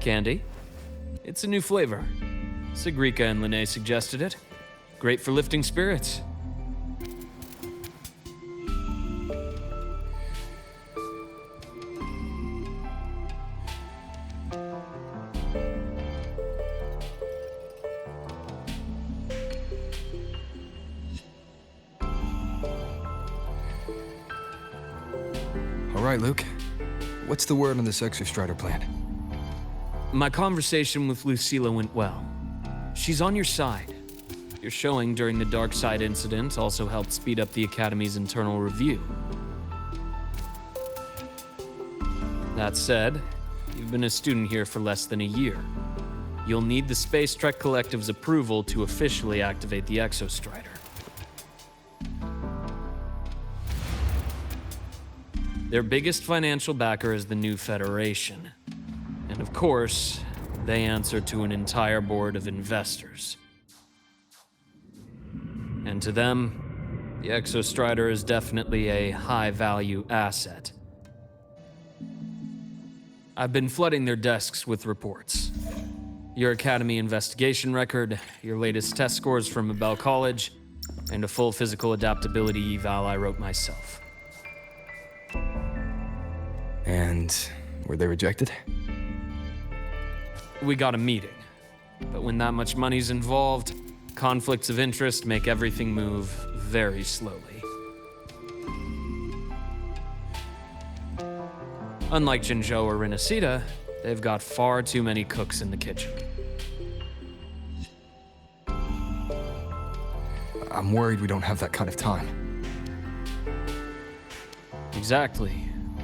Candy? It's a new flavor. Sigrika and Linnae suggested it. Great for lifting spirits. All right, Luke. What's the word on this Exostrider plan? My conversation with Lucilla went well. She's on your side. Your showing during the Dark Side incident also helped speed up the Academy's internal review. That said, you've been a student here for less than a year. You'll need the Space Trek Collective's approval to officially activate the Exostrider. Their biggest financial backer is the New Federation. And of course, they answer to an entire board of investors. And to them, the Exostrider is definitely a high-value asset. I've been flooding their desks with reports. Your Academy investigation record, your latest test scores from Abel College, and a full physical adaptability eval I wrote myself. And were they rejected? We got a meeting, but when that much money's involved, conflicts of interest make everything move very slowly. Unlike Jinzhou or Rinasida, they've got far too many cooks in the kitchen. I'm worried we don't have that kind of time. Exactly,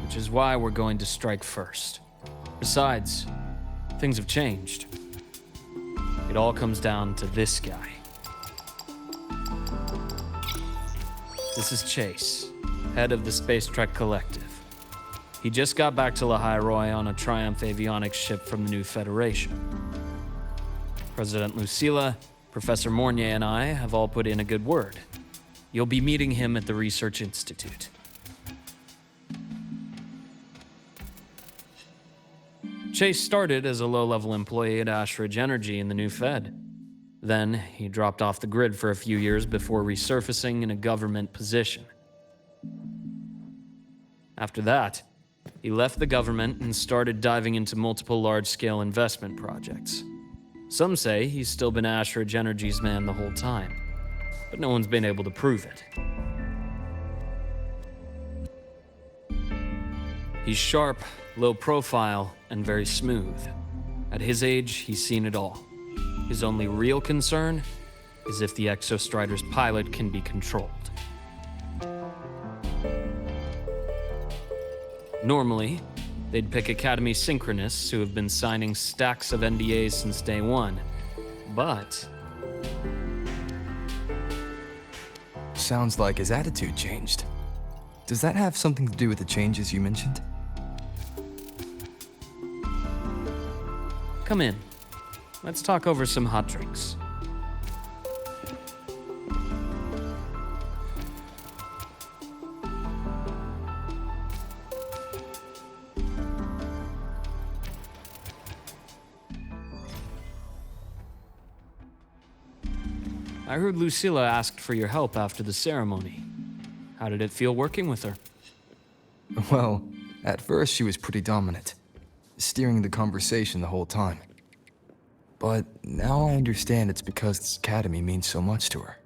which is why we're going to strike first. Besides, things have changed. It all comes down to this guy. This is Chase, head of the Space Trek Collective. He just got back to Lahai Roy on a Triumph avionics ship from the New Federation. President Lucilla, Professor Mornier, and I have all put in a good word. You'll be meeting him at the Research Institute. Chase started as a low-level employee at Ashridge Energy in the New Fed. Then, he dropped off the grid for a few years before resurfacing in a government position. After that, he left the government and started diving into multiple large-scale investment projects. Some say he's still been Ashridge Energy's man the whole time, but no one's been able to prove it. He's sharp, low profile, and very smooth. At his age, he's seen it all. His only real concern is if the Exostrider's pilot can be controlled. Normally, they'd pick Academy synchronists who have been signing stacks of NDAs since day one, but... Sounds like his attitude changed. Does that have something to do with the changes you mentioned? Come in. Let's talk over some hot drinks. I heard Lucilla asked for your help after the ceremony. How did it feel working with her? Well, at first she was pretty dominant, steering the conversation the whole time. But now I understand it's because this academy means so much to her.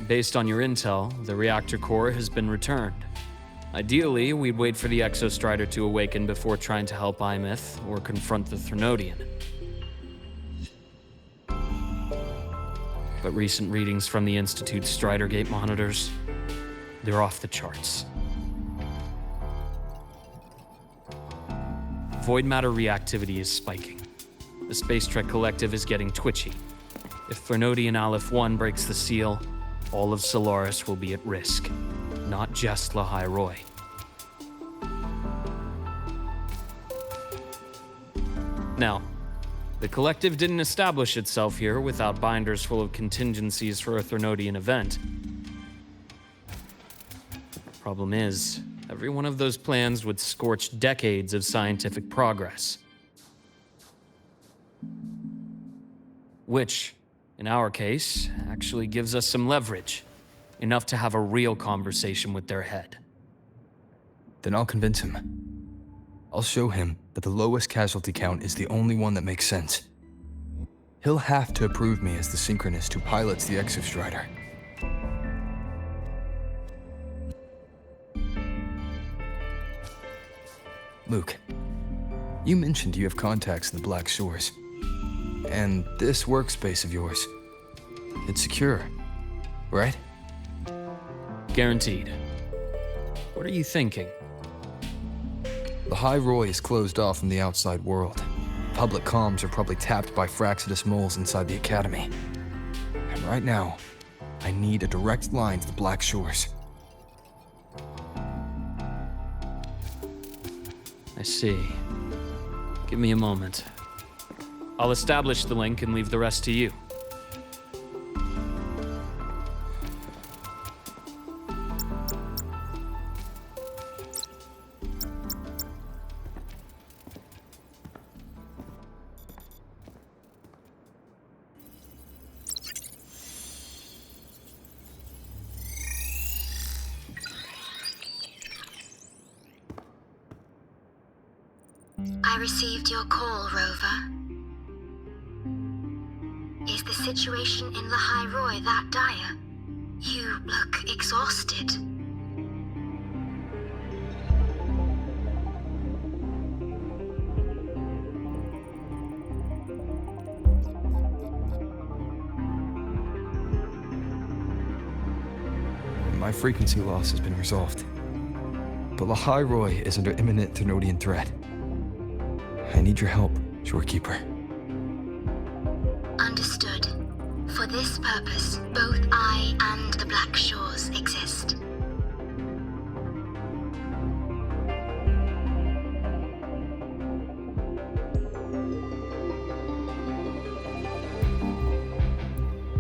Based on your intel, the reactor core has been returned. Ideally, we'd wait for the Exostrider to awaken before trying to help Imminent or confront the Thermodian. But recent readings from the Institute's Stridergate monitors, they're off the charts. Void matter reactivity is spiking. The Space Trek Collective is getting twitchy. If Threnodian Aleph 1 breaks the seal, all of Solaris will be at risk, not just Lahai Roy. Now, the Collective didn't establish itself here without binders full of contingencies for a Threnodian event. Problem is, every one of those plans would scorch decades of scientific progress. Which, in our case, actually gives us some leverage. Enough to have a real conversation with their head. Then I'll convince him. I'll show him that the lowest casualty count is the only one that makes sense. He'll have to approve me as the synchronist who pilots the Exostrider. Luke, you mentioned you have contacts in the Black Shores. And this workspace of yours, it's secure, right? Guaranteed. What are you thinking? Lahai Roy is closed off from the outside world. Public comms are probably tapped by Fraxidus moles inside the Academy. And right now, I need a direct line to the Black Shores. I see. Give me a moment. I'll establish the link and leave the rest to you. I received your call, Rover. Is the situation in Lahai Roy that dire? You look exhausted. My frequency loss has been resolved. But Lahai Roy is under imminent Threnodian threat. I need your help, Shorekeeper. Understood. For this purpose, both I and the Black Shores exist.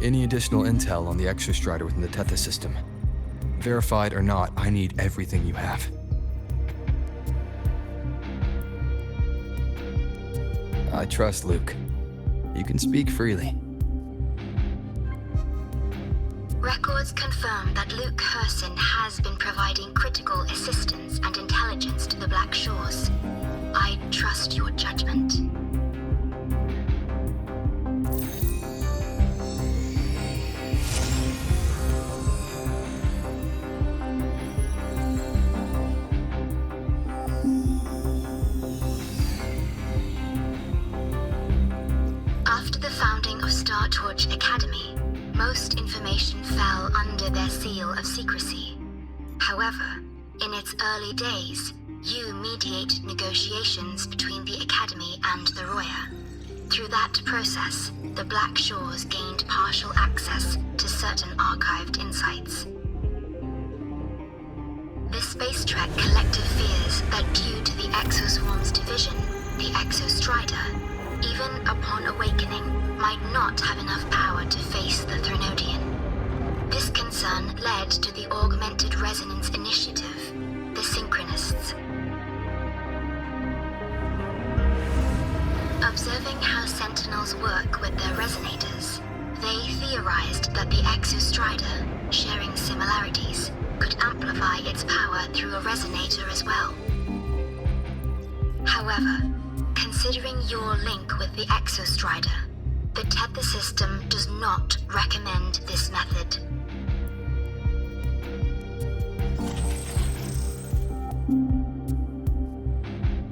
Any additional intel on the Exostrider within the Tethys system? Verified or not, I need everything you have. I trust Luke. You can speak freely. Records confirm that Luke Herson has been providing critical assistance and intelligence to the Black Shores. I trust your judgment. After the founding of Star Torch Academy, most information fell under their seal of secrecy. However, in its early days, you mediated negotiations between the Academy and the Roya. Through that process, the Black Shores gained partial access to certain archived insights. The Space Trek Collective fears that due to the Exoswarm's division, the Exostrider, even upon awakening, might not have enough power to face the Threnodian. This concern led to the Augmented Resonance Initiative, the Synchronists. Observing how Sentinels work with their resonators, they theorized that the Exostrider, sharing similarities, could amplify its power through a resonator as well. However, considering your link with the Exostrider, the Tether system does not recommend this method.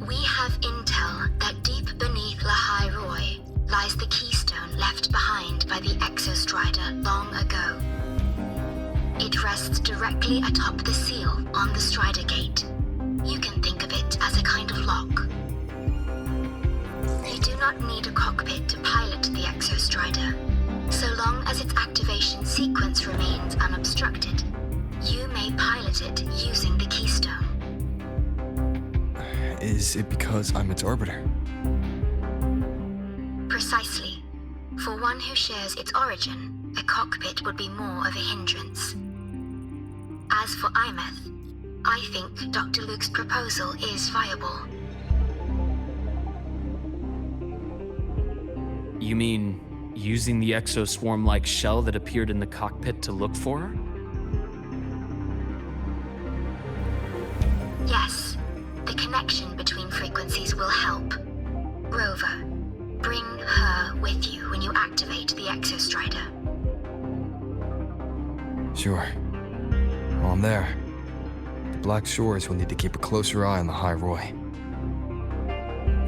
We have intel that deep beneath Lahai Roy lies the keystone left behind by the Exostrider long ago. It rests directly atop the seal on the Strider Gate. You can think of it as a kind of lock. You do not need a cockpit to pilot the Exostrider, so long as its activation sequence remains unobstructed, you may pilot it using the keystone. Is it because I'm its arbiter? Precisely. For one who shares its origin, a cockpit would be more of a hindrance. As for Imeth, I think Dr. Luke's proposal is viable. You mean using the exoswarm-like shell that appeared in the cockpit to look for her? Yes, the connection between frequencies will help. Rover, bring her with you when you activate the Exostrider. Sure. While I'm there, the Black Shores will need to keep a closer eye on the Lahai Roy.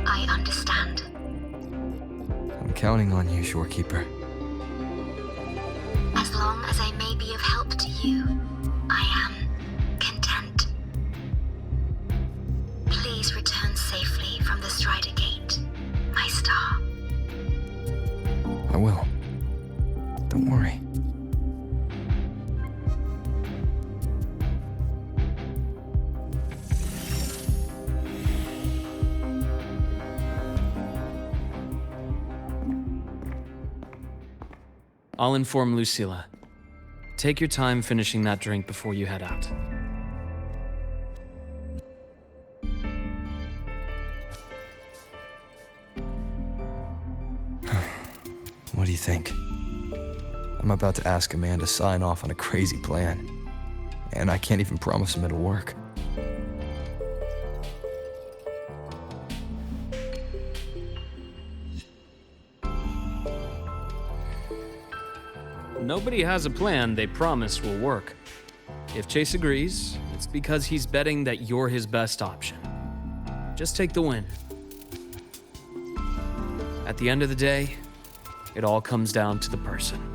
I understand. I'm counting on you, Shorekeeper. As long as I may be of help to you, I am content. Please return safely from the Strider Gate, my star. I will. Don't worry. I'll inform Lucilla. Take your time finishing that drink before you head out. What do you think? I'm about to ask a man to sign off on a crazy plan, and I can't even promise him it'll work. Nobody has a plan they promise will work. If Chase agrees, it's because he's betting that you're his best option. Just take the win. At the end of the day, it all comes down to the person.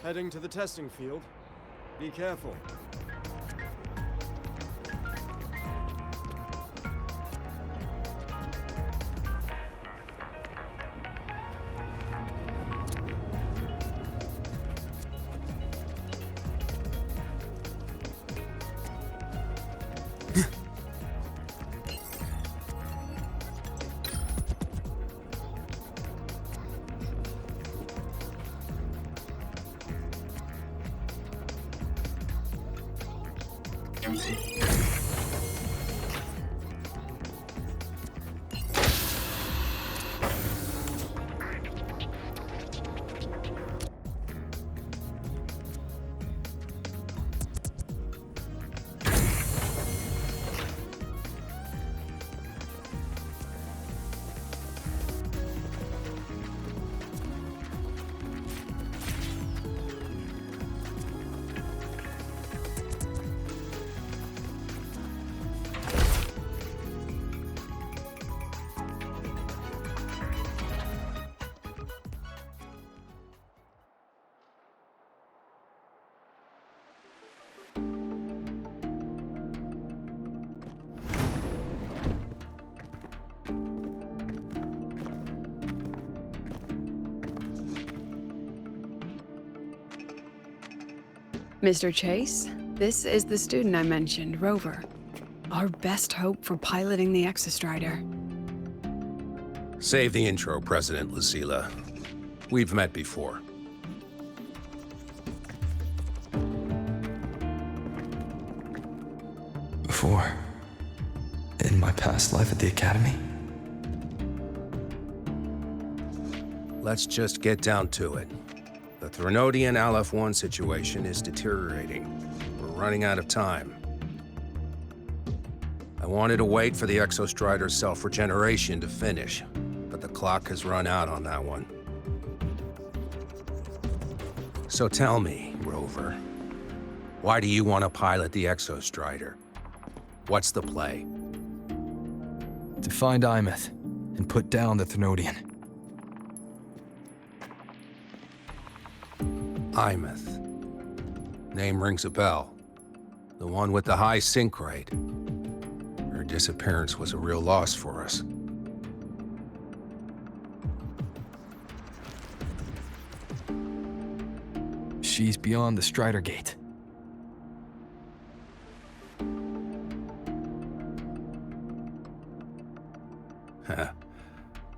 Heading to the testing field. Be careful. Mr. Chase, this is the student I mentioned, Rover. Our best hope for piloting the Exostrider. Save the intro, President Lucilla. We've met before. Before. In my past life at the Academy? Let's just get down to it. The Threnodian Aleph-1 situation is deteriorating. We're running out of time. I wanted to wait for the Exostrider's self-regeneration to finish, but the clock has run out on that one. So tell me, Rover, why do you want to pilot the Exostrider? What's the play? To find Imminent and put down the Threnodian. Imminent. Name rings a bell. The one with the high sync rate. Her disappearance was a real loss for us. She's beyond the Strider Gate.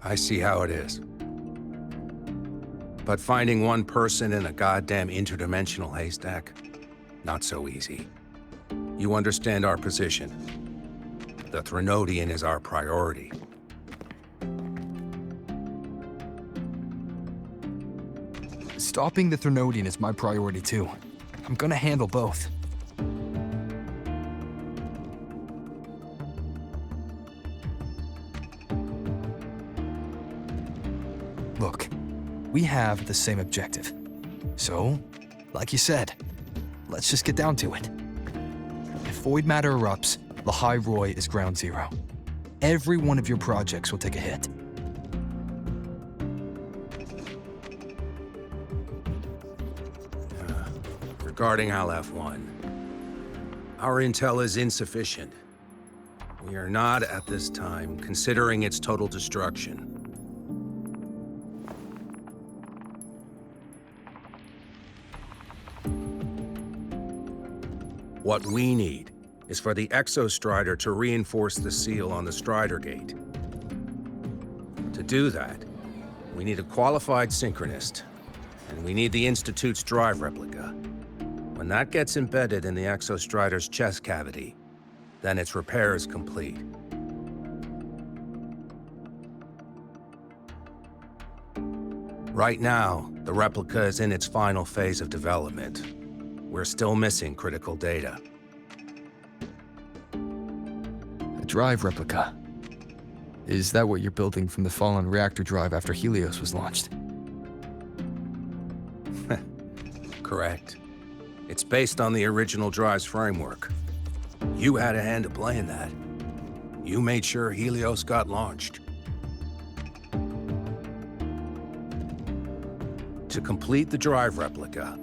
I see how it is. But finding one person in a goddamn interdimensional haystack, not so easy. You understand our position. The Threnodian is our priority. Stopping the Threnodian is my priority too. I'm gonna handle both. Look, we have the same objective. So, like you said, let's just get down to it. If void matter erupts, Lahai Roy is ground zero. Every one of your projects will take a hit. Regarding Aleph-1, our intel is insufficient. We are not, at this time, considering its total destruction. What we need is for the Exostrider to reinforce the seal on the Strider Gate. To do that, we need a qualified synchronist, and we need the Institute's drive replica. When that gets embedded in the Exostrider's chest cavity, then its repair is complete. Right now, the replica is in its final phase of development. We're still missing critical data. A drive replica. Is that what you're building from the fallen reactor drive after Helios was launched? Correct. It's based on the original drive's framework. You had a hand to play in that. You made sure Helios got launched. To complete the drive replica,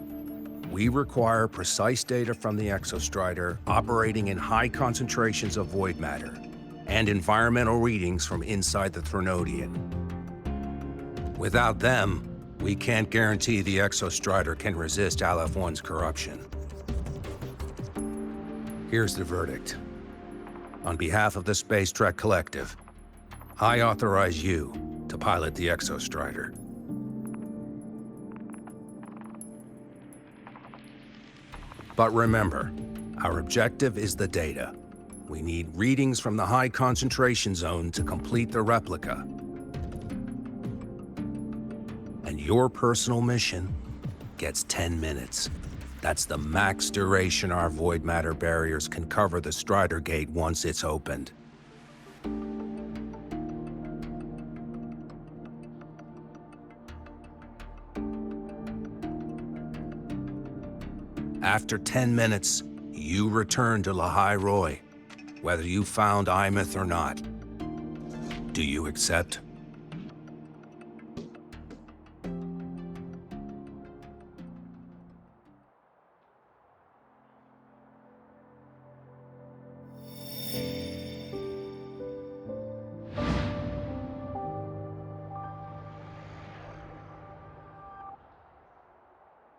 we require precise data from the Exostrider operating in high concentrations of void matter and environmental readings from inside the Threnodian. Without them, we can't guarantee the Exostrider can resist Aleph-1's corruption. Here's the verdict. On behalf of the Space Trek Collective, I authorize you to pilot the Exostrider. But remember, our objective is the data. We need readings from the high concentration zone to complete the replica. And your personal mission gets 10 minutes. That's the max duration our void matter barriers can cover the Strider Gate once it's opened. After 10 minutes, you return to Lahai Roy, whether you found Imminent or not. Do you accept?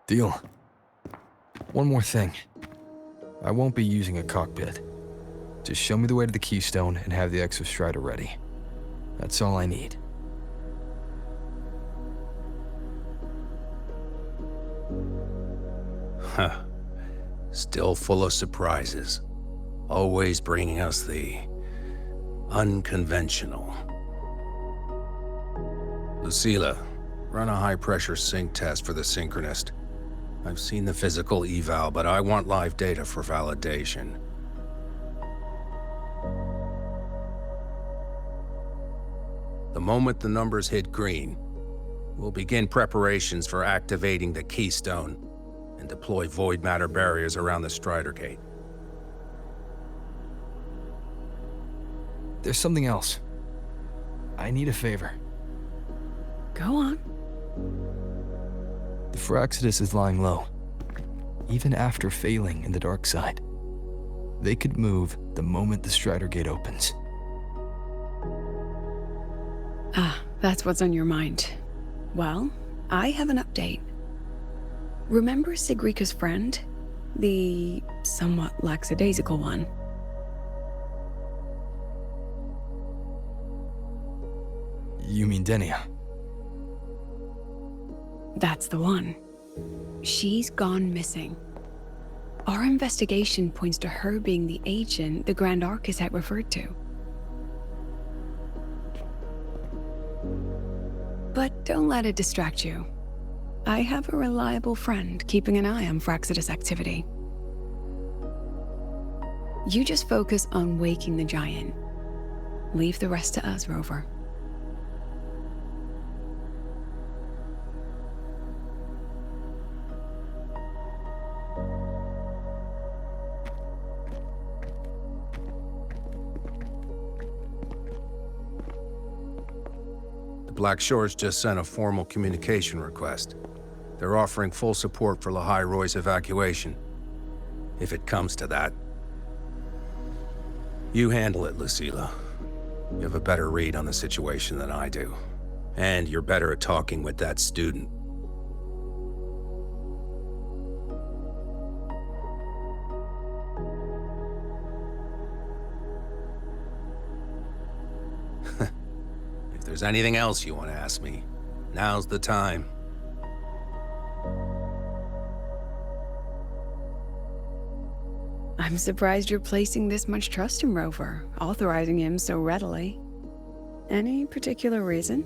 Deal. One more thing. I won't be using a cockpit. Just show me the way to the Keystone and have the Exostrider ready. That's all I need. Huh. Still full of surprises. always bringing us the unconventional. Lucilla, run a high-pressure sync test for the Synchronist. I've seen the physical eval, but I want live data for validation. The moment the numbers hit green, we'll begin preparations for activating the Keystone and deploy void matter barriers around the Strider Gate. There's something else. I need a favor. Go on. The Firaxidus is lying low. Even after failing in the dark side, they could move the moment the Strider Gate opens. Ah, that's what's on your mind. Well, I have an update. Remember Sigrika's friend? The somewhat lackadaisical one? You mean Denia? That's the one. She's gone missing. Our investigation points to her being the agent the Grand Architect referred to. But don't let it distract you. I have a reliable friend keeping an eye on Firaxidus activity. You just focus on waking the giant. Leave the rest to us, Rover. Black Shores just sent a formal communication request. They're offering full support for Lahai Roy's evacuation, if it comes to that. You handle it, Lucilla. You have a better read on the situation than I do. And you're better at talking with that student. If there's anything else you want to ask me, now's the time. I'm surprised you're placing this much trust in Rover, authorizing him so readily. Any particular reason?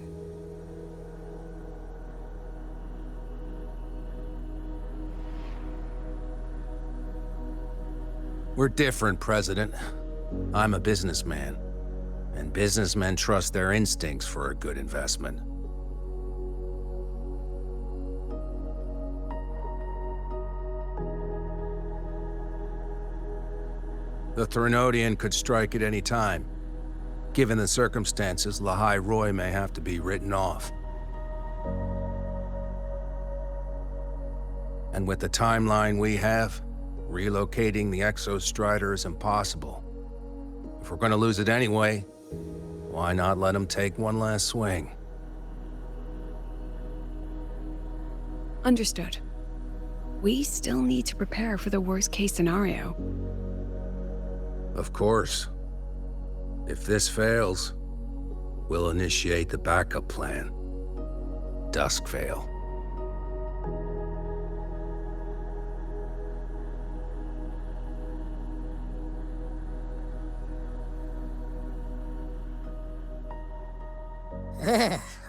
We're different, President. I'm a businessman, and businessmen trust their instincts for a good investment. The Threnodian could strike at any time. Given the circumstances, Lahai Roy may have to be written off. And with the timeline we have, relocating the Exostrider is impossible. If we're gonna lose it anyway, why not let him take one last swing? Understood. We still need to prepare for the worst-case scenario. Of course. If this fails, we'll initiate the backup plan. Duskvale.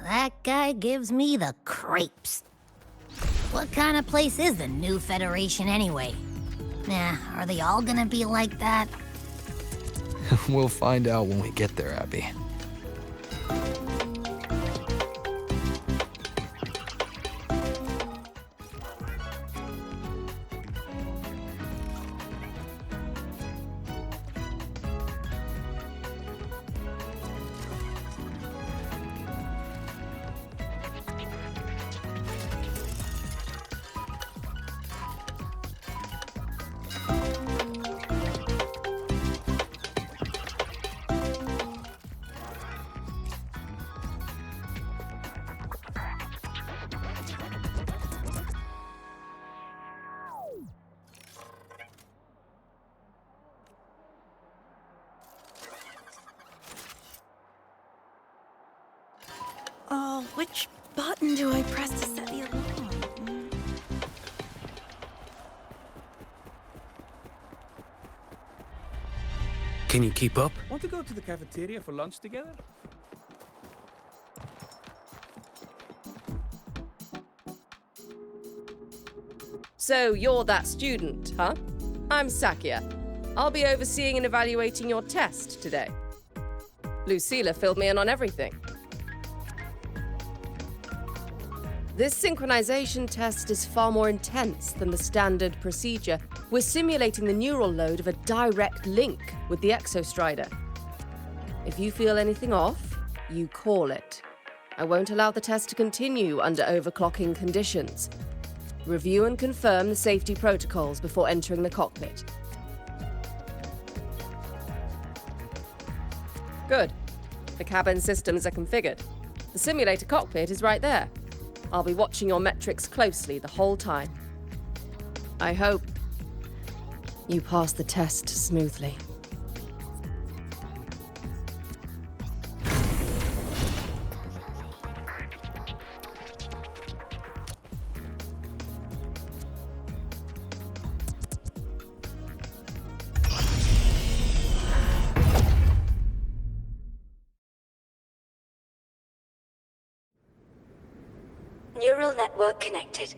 That guy gives me the creeps. What kind of place is the new Federation anyway? Nah, are they all gonna be like that? We'll find out when we get there, Abby. Which button do I press to set the alarm? Can you keep up? Want to go to the cafeteria for lunch together? So you're that student, huh? I'm Sakia. I'll be overseeing and evaluating your test today. Lucilla filled me in on everything. This synchronization test is far more intense than the standard procedure. We're simulating the neural load of a direct link with the Exostrider. If you feel anything off, you call it. I won't allow the test to continue under overclocking conditions. Review and confirm the safety protocols before entering the cockpit. Good. The cabin systems are configured. The simulator cockpit is right there. I'll be watching your metrics closely the whole time. I hope you pass the test smoothly. Neural network connected.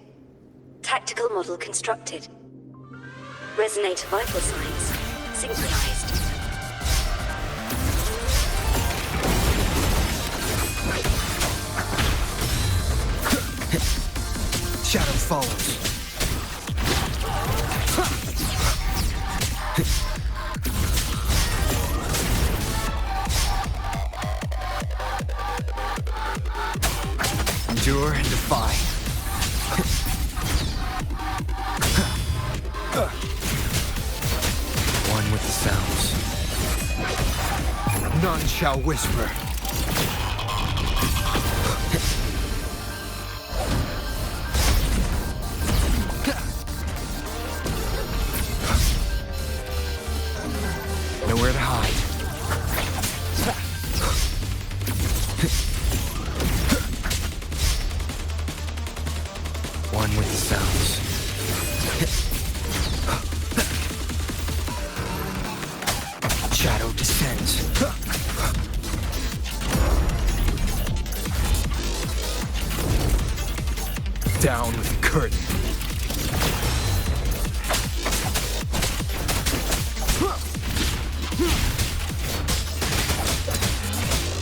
Tactical model constructed. Resonator vital signs synchronized. Shadow follows. Endure and defy. One with the sounds. None shall whisper. Nowhere to hide. One with the sounds. Shadow descends. Down with the curtain.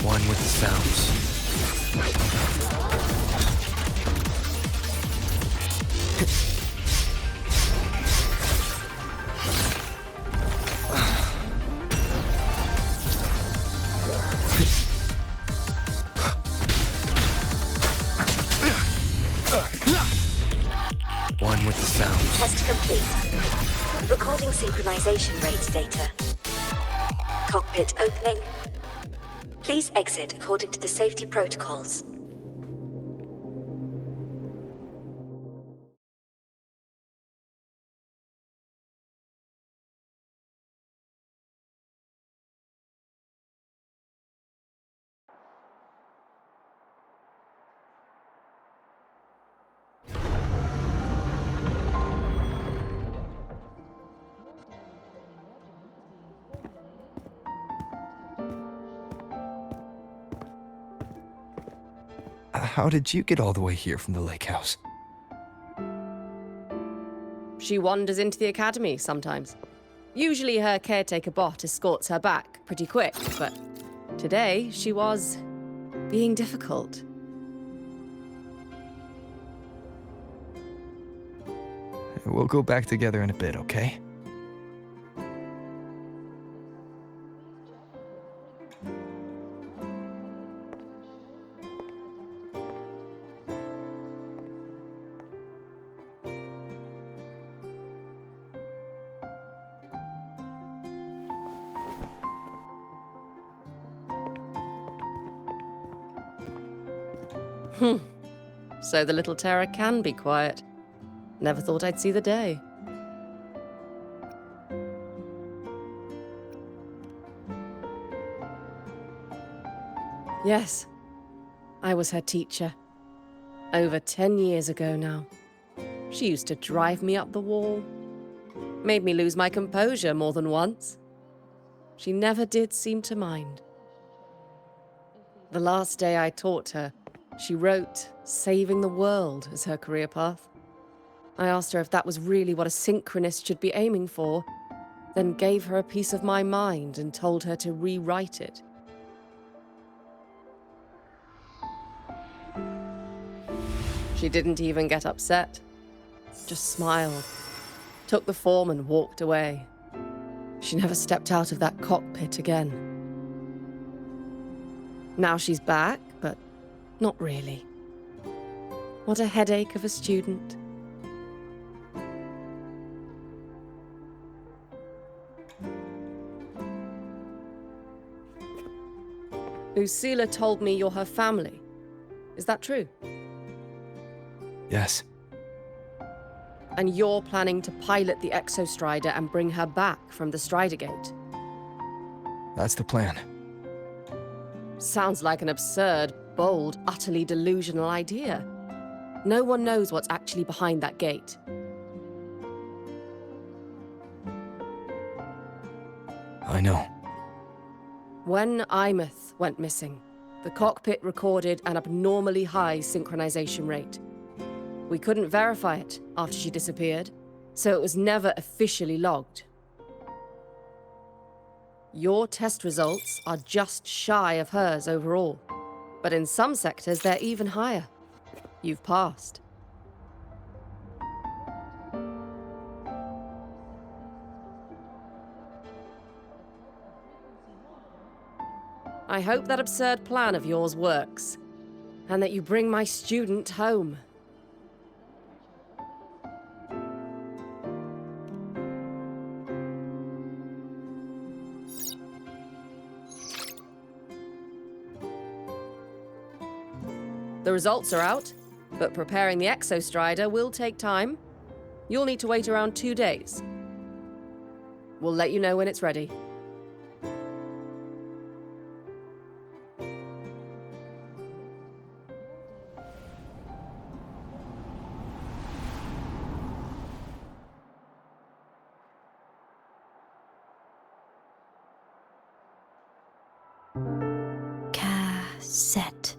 One with the sounds. One with the sounds. Test complete. Recording synchronization rates data. Cockpit opening. Please exit according to the safety protocols. How did you get all the way here from the lake house? She wanders into the academy sometimes. Usually her caretaker bot escorts her back pretty quick, but today she was being difficult. We'll go back together in a bit, okay? So the little terror can be quiet. Never thought I'd see the day. Yes, I was her teacher. Over 10 years ago now. She used to drive me up the wall. Made me lose my composure more than once. She never did seem to mind. The last day I taught her, she wrote saving the world as her career path. I asked her if that was really what a synchronist should be aiming for, then gave her a piece of my mind and told her to rewrite it. She didn't even get upset, just smiled, took the form and walked away. She never stepped out of that cockpit again. Now she's back, but not really. What a headache of a student. Lucilla told me you're her family. Is that true? Yes. And you're planning to pilot the Exostrider and bring her back from the Strider Gate? That's the plan. Sounds like an absurd, bold, utterly delusional idea. No one knows what's actually behind that gate. I know. When Imminent went missing, the cockpit recorded an abnormally high synchronization rate. We couldn't verify it after she disappeared, so it was never officially logged. Your test results are just shy of hers overall, but in some sectors they're even higher. You've passed. I hope that absurd plan of yours works, and that you bring my student home. The results are out, but preparing the Exostrider will take time. You'll need to wait around 2 days. We'll let you know when it's ready. Cassette.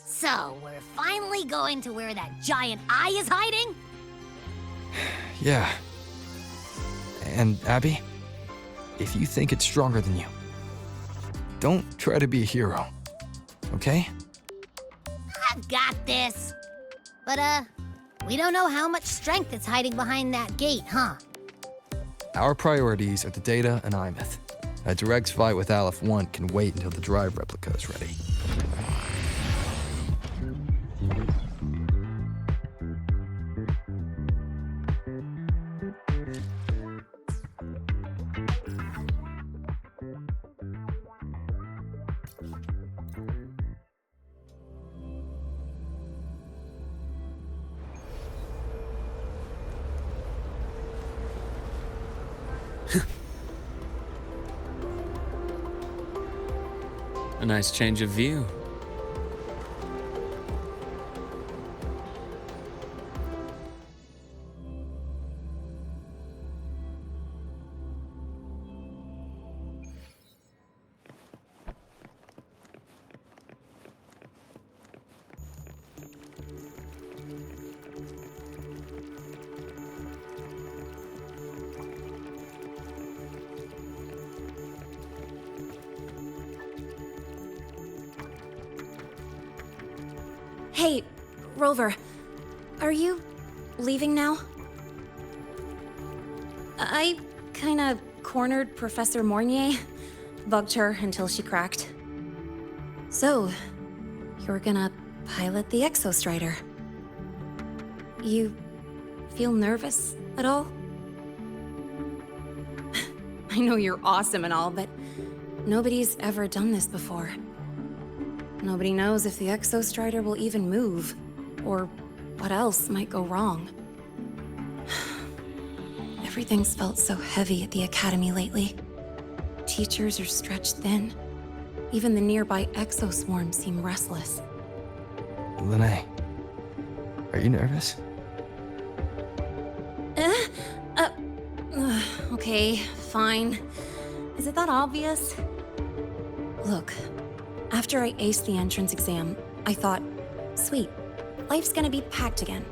So, we're finally going to where that giant eye is hiding? Yeah. And Abby, if you think it's stronger than you, don't try to be a hero, okay? I've got this. But, we don't know how much strength is hiding behind that gate, huh? Our priorities are the Data and Imminent. A direct fight with Aleph 1 can wait until the drive replica is ready. A nice change of view. Hey, Rover, are you leaving now? I kinda cornered Professor Mornier, bugged her until she cracked. So, you're gonna pilot the Exostrider. You feel nervous at all? I know you're awesome and all, but nobody's ever done this before. Nobody knows if the Exostrider will even move, or what else might go wrong. Everything's felt so heavy at the Academy lately. Teachers are stretched thin. Even the nearby exoswarms seem restless. Lahai, are you nervous? Okay, fine. Is it that obvious? Look, after I aced the entrance exam, I thought, sweet, life's gonna be packed again,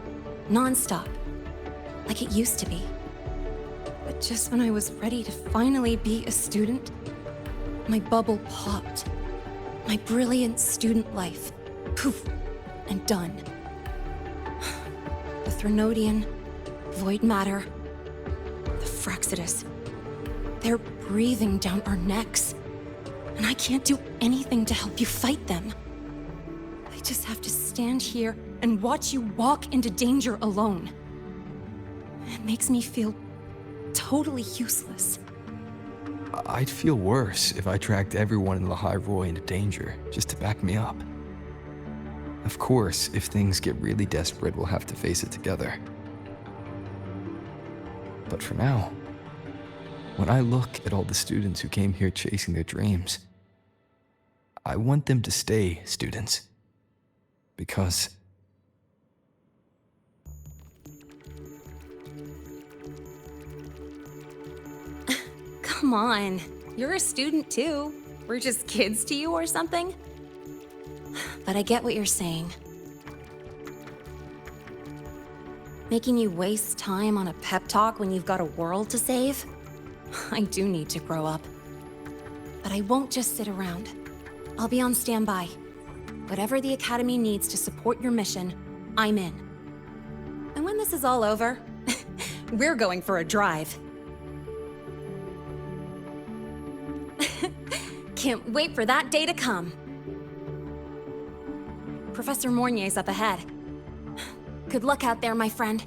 non-stop, like it used to be. But just when I was ready to finally be a student, my bubble popped. My brilliant student life, poof, and done. The Threnodian, void matter, the Fraxidus, they're breathing down our necks. And I can't do anything to help you fight them. I just have to stand here and watch you walk into danger alone. It makes me feel totally useless. I'd feel worse if I tracked everyone in Lahai Roi into danger, just to back me up. Of course, if things get really desperate, we'll have to face it together. But for now, when I look at all the students who came here chasing their dreams, I want them to stay students. Because Come on, you're a student too. We're just kids to you or something? But I get what you're saying. Making you waste time on a pep talk when you've got a world to save? I do need to grow up. But I won't just sit around. I'll be on standby. Whatever the Academy needs to support your mission, I'm in. And when this is all over, we're going for a drive. Can't wait for that day to come. Professor Mornier's up ahead. Good luck out there, my friend.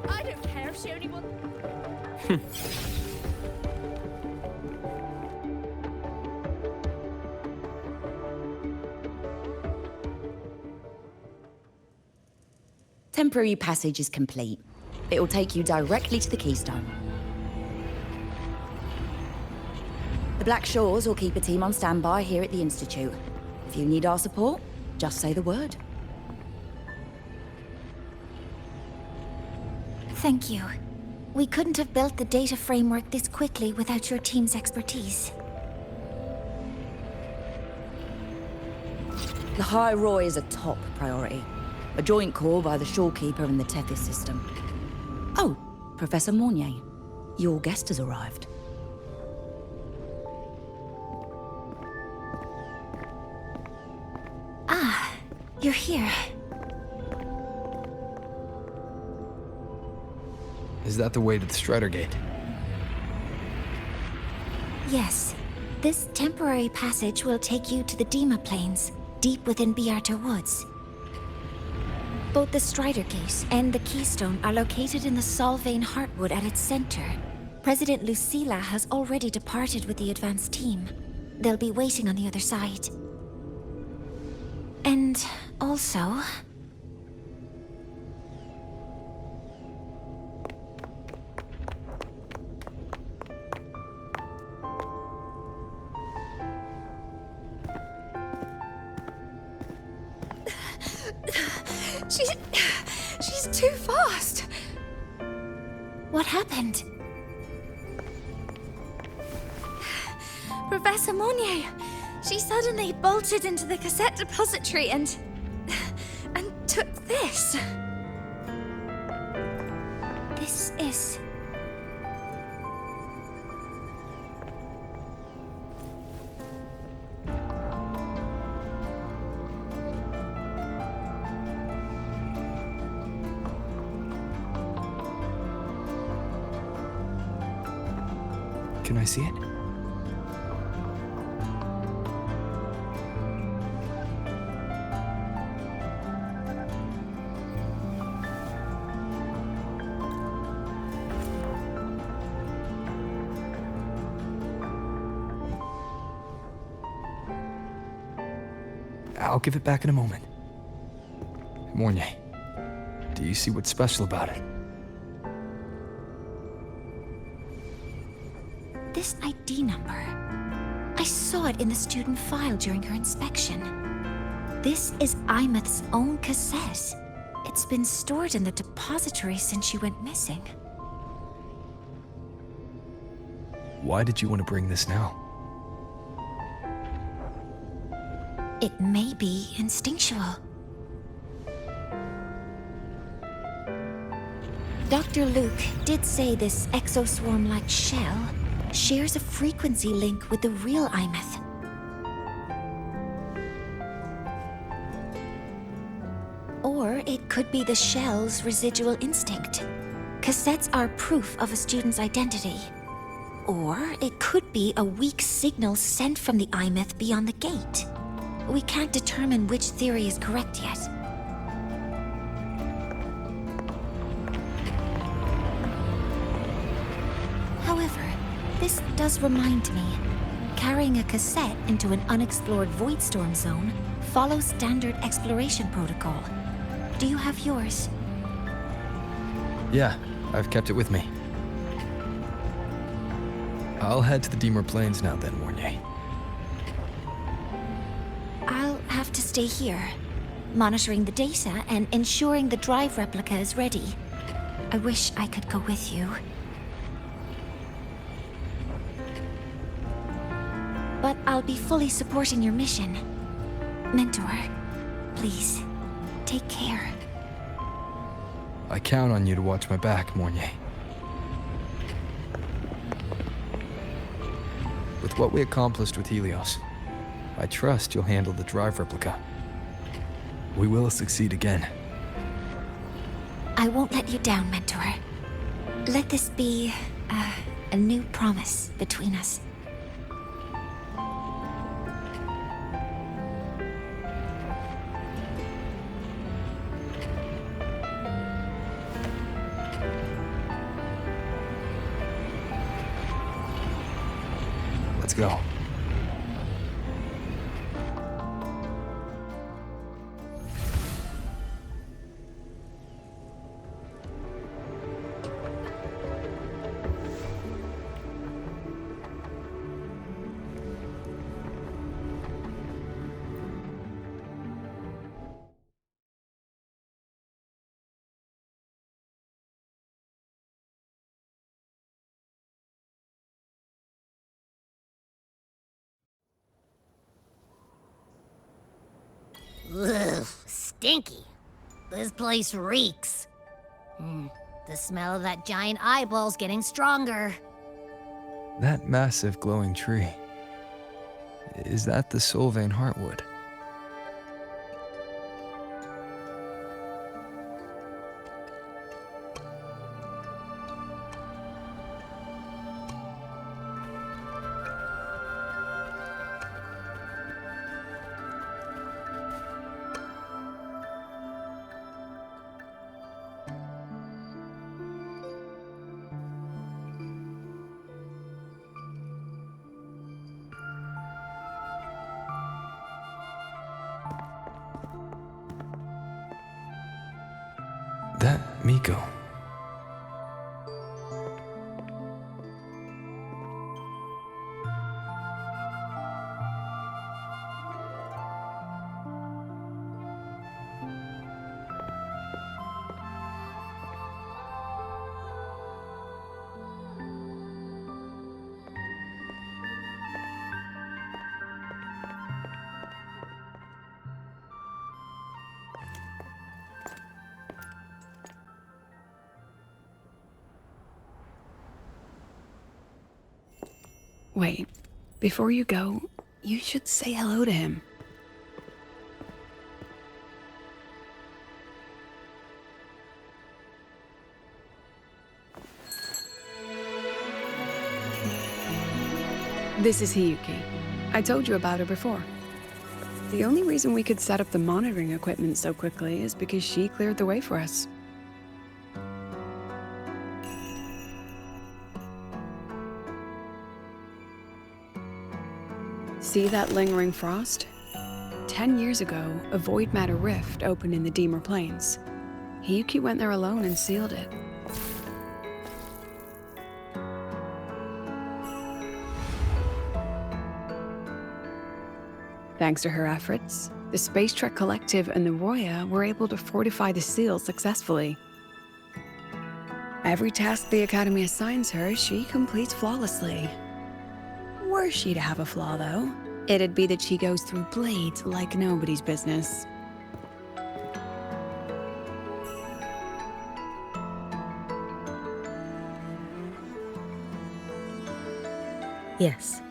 I don't care if she only wants... Temporary passage is complete. It will take you directly to the Keystone. The Black Shores will keep a team on standby here at the Institute. If you need our support, just say the word. Thank you. We couldn't have built the data framework this quickly without your team's expertise. Lahai Roi is a top priority. A joint call by the Shorekeeper and the Tethys system. Oh, Professor Mornier, your guest has arrived. Ah, you're here. is that the way to the Strider Gate? Yes. This temporary passage will take you to the Dimmr Plains, deep within Biarta Woods. Both the Strider Gate and the Keystone are located in the Solvane Heartwood at its center. President Lucilla has already departed with the advanced team. They'll be waiting on the other side. And also... She's too fast. What happened? Professor Mornier, she suddenly bolted into the cassette depository and took this. This is... Can I see it? I'll give it back in a moment. Mornier, do you see what's special about it? This ID number. I saw it in the student file during her inspection. This is Imeth's own cassette. It's been stored in the depository since she went missing. Why did you want to bring this now? It may be instinctual. Dr. Luke did say this exoswarm-like shell shares a frequency link with the real Imeth. Or it could be the shell's residual instinct. Cassettes are proof of a student's identity. Or it could be a weak signal sent from the Imeth beyond the gate. We can't determine which theory is correct yet. However, this does remind me, carrying a cassette into an unexplored Voidstorm zone follows standard exploration protocol. Do you have yours? Yeah, I've kept it with me. I'll head to the Dimmr Plains now then, Mornier. I'll have to stay here, monitoring the data and ensuring the drive replica is ready. I wish I could go with you. But I'll be fully supporting your mission. Mentor, please, take care. I count on you to watch my back, Mornier. With what we accomplished with Helios, I trust you'll handle the drive replica. We will succeed again. I won't let you down, Mentor. Let this be a new promise between us. Let's go. Ugh, stinky. This place reeks. The smell of that giant eyeball's getting stronger. That massive glowing tree. Is that the Sylvain Heartwood? That Miko. Wait, before you go, you should say hello to him. This is Hiyuki. I told you about her before. The only reason we could set up the monitoring equipment so quickly is because she cleared the way for us. See that lingering frost? 10 years ago, a void matter rift opened in the Dimmr Plains. Hiyuki went there alone and sealed it. Thanks to her efforts, the Space Trek Collective and the Roya were able to fortify the seal successfully. Every task the Academy assigns her, she completes flawlessly. Were she to have a flaw, though, it'd be that she goes through blades like nobody's business. Yes.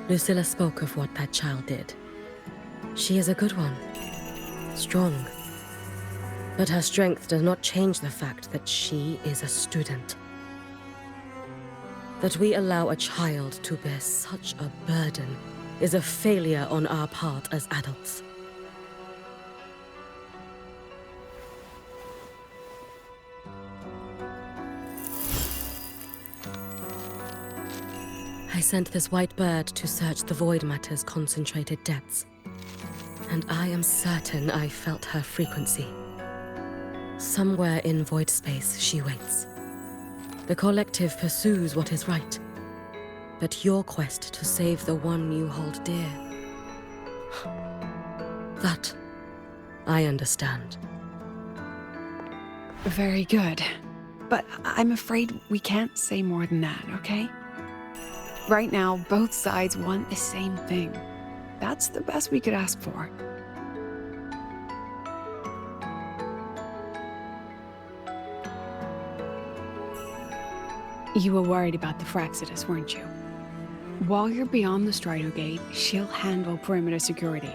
Lucilla spoke of what that child did. She is a good one. Strong. But her strength does not change the fact that she is a student. That we allow a child to bear such a burden is a failure on our part as adults. I sent this white bird to search the void matter's concentrated depths, and I am certain I felt her frequency. Somewhere in void space she waits. The collective pursues what is right, but your quest to save the one you hold dear, that I understand. Very good. But I'm afraid we can't say more than that, okay? Right now, both sides want the same thing. That's the best we could ask for. You were worried about the Fraxidus, weren't you? While you're beyond the Strider Gate, she'll handle perimeter security.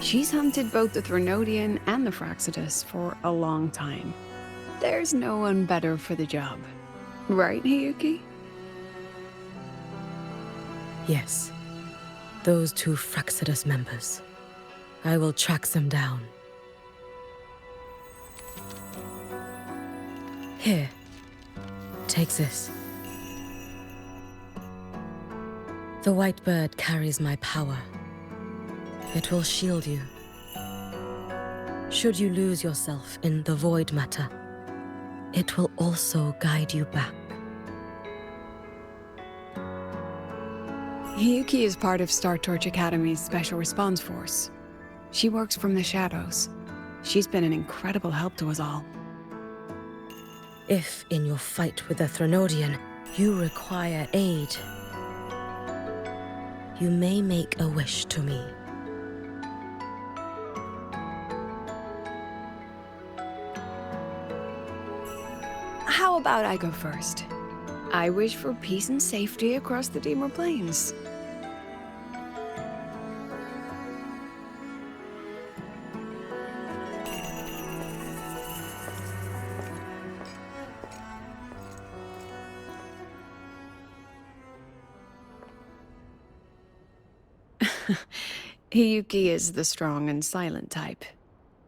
She's hunted both the Threnodian and the Fraxidus for a long time. There's no one better for the job. Right, Hiyuki? Yes. Those two Fraxidus members. I will track them down. Here. Take this. The white bird carries my power. It will shield you. Should you lose yourself in the void matter, it will also guide you back. Hiyuki is part of Star Torch Academy's Special Response Force. She works from the shadows. She's been an incredible help to us all. If, in your fight with the Threnodian, you require aid, you may make a wish to me. How about I go first? I wish for peace and safety across the Dimmr Plains. Hiyuki is the strong and silent type.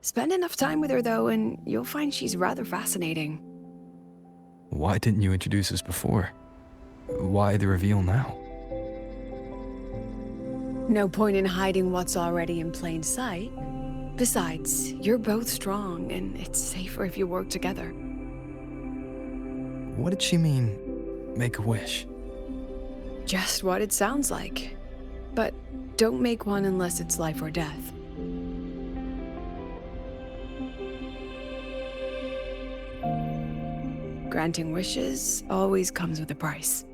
Spend enough time with her, though, and you'll find she's rather fascinating. Why didn't you introduce us before? Why the reveal now? No point in hiding what's already in plain sight. Besides, you're both strong, and it's safer if you work together. What did she mean, make a wish? Just what it sounds like. But don't make one unless it's life or death. Granting wishes always comes with a price.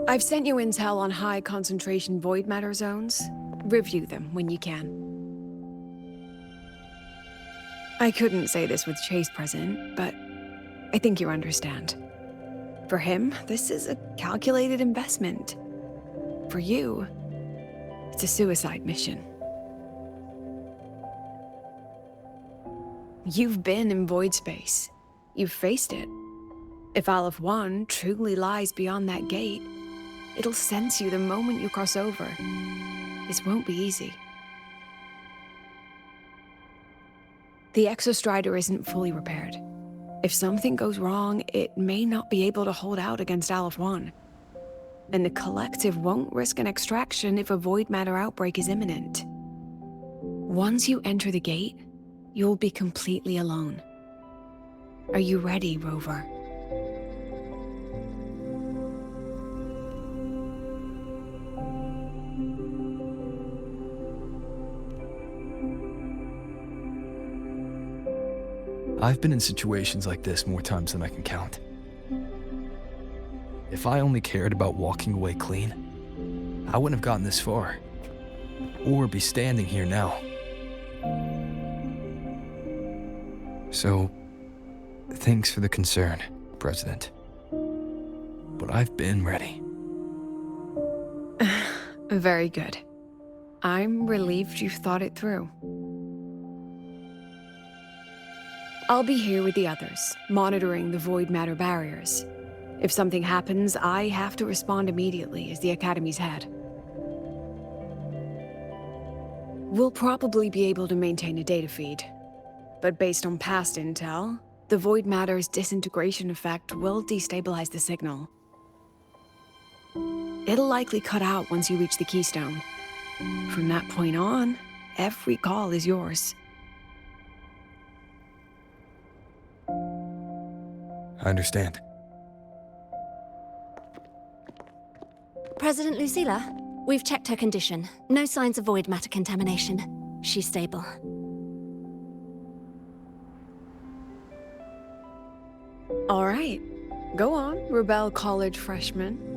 I've sent you intel on high concentration void matter zones. Review them when you can. I couldn't say this with Chase present, but I think you understand. For him, this is a calculated investment. For you, it's a suicide mission. You've been in void space. You've faced it. If Aleph 1 truly lies beyond that gate, it'll sense you the moment you cross over. This won't be easy. The Exostrider isn't fully repaired. If something goes wrong, it may not be able to hold out against Aleph 1. And the Collective won't risk an extraction if a void matter outbreak is imminent. Once you enter the gate, you'll be completely alone. Are you ready, Rover? I've been in situations like this more times than I can count. If I only cared about walking away clean, I wouldn't have gotten this far, or be standing here now. So, thanks for the concern, President. But I've been ready. Very good. I'm relieved you've thought it through. I'll be here with the others, monitoring the void matter barriers. If something happens, I have to respond immediately as the Academy's head. We'll probably be able to maintain a data feed, but based on past intel, the void matter's disintegration effect will destabilize the signal. It'll likely cut out once you reach the keystone. From that point on, every call is yours. I understand. President Lucilla, we've checked her condition. No signs of void matter contamination. She's stable. All right. Go on, Rebel College freshman.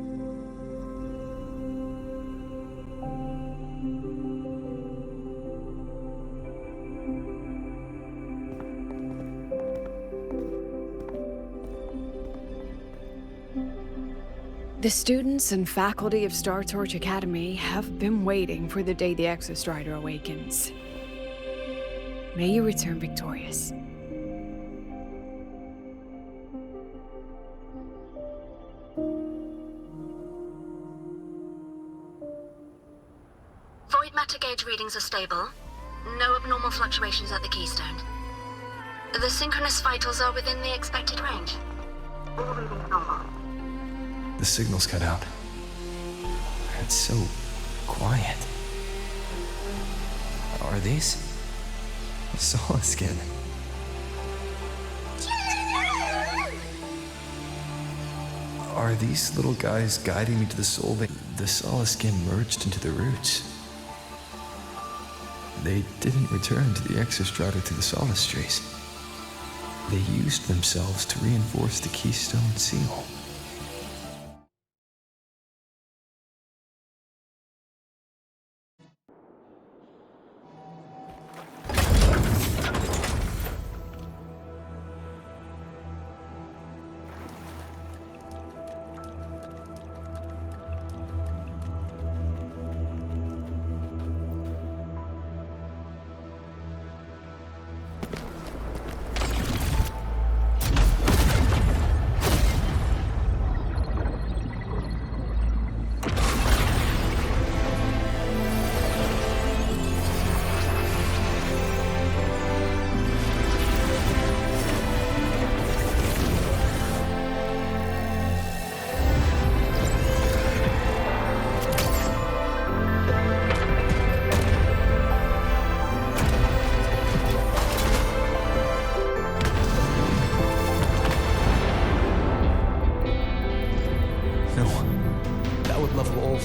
The students and faculty of Star Torch Academy have been waiting for the day the Exostrider awakens. May you return victorious. Void matter gauge readings are stable. No abnormal fluctuations at the keystone. The synchronous vitals are within the expected range. All readings normal. The signal's cut out. It's so quiet. Are these? Solace skin. Are these little guys guiding me to the soul? The Solace skin merged into the roots. They didn't return to the Exostrider through the Solace trace. They used themselves to reinforce the Keystone seal.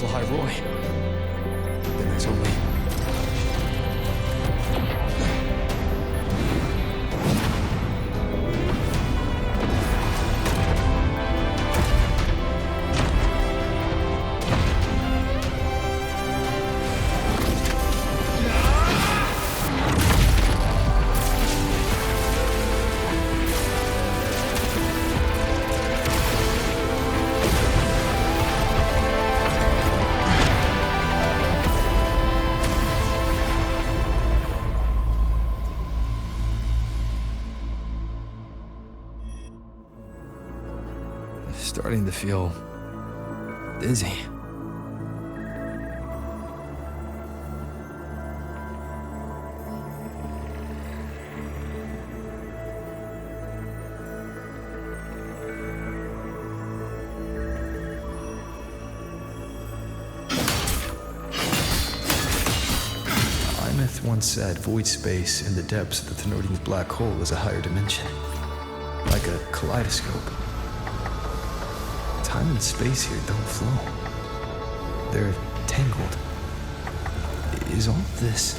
Lahai. Then there's only... starting to feel dizzy. Once said void space in the depths of the Thenodian's black hole is a higher dimension. Like a kaleidoscope. Time and space here don't flow. They're tangled. Is all this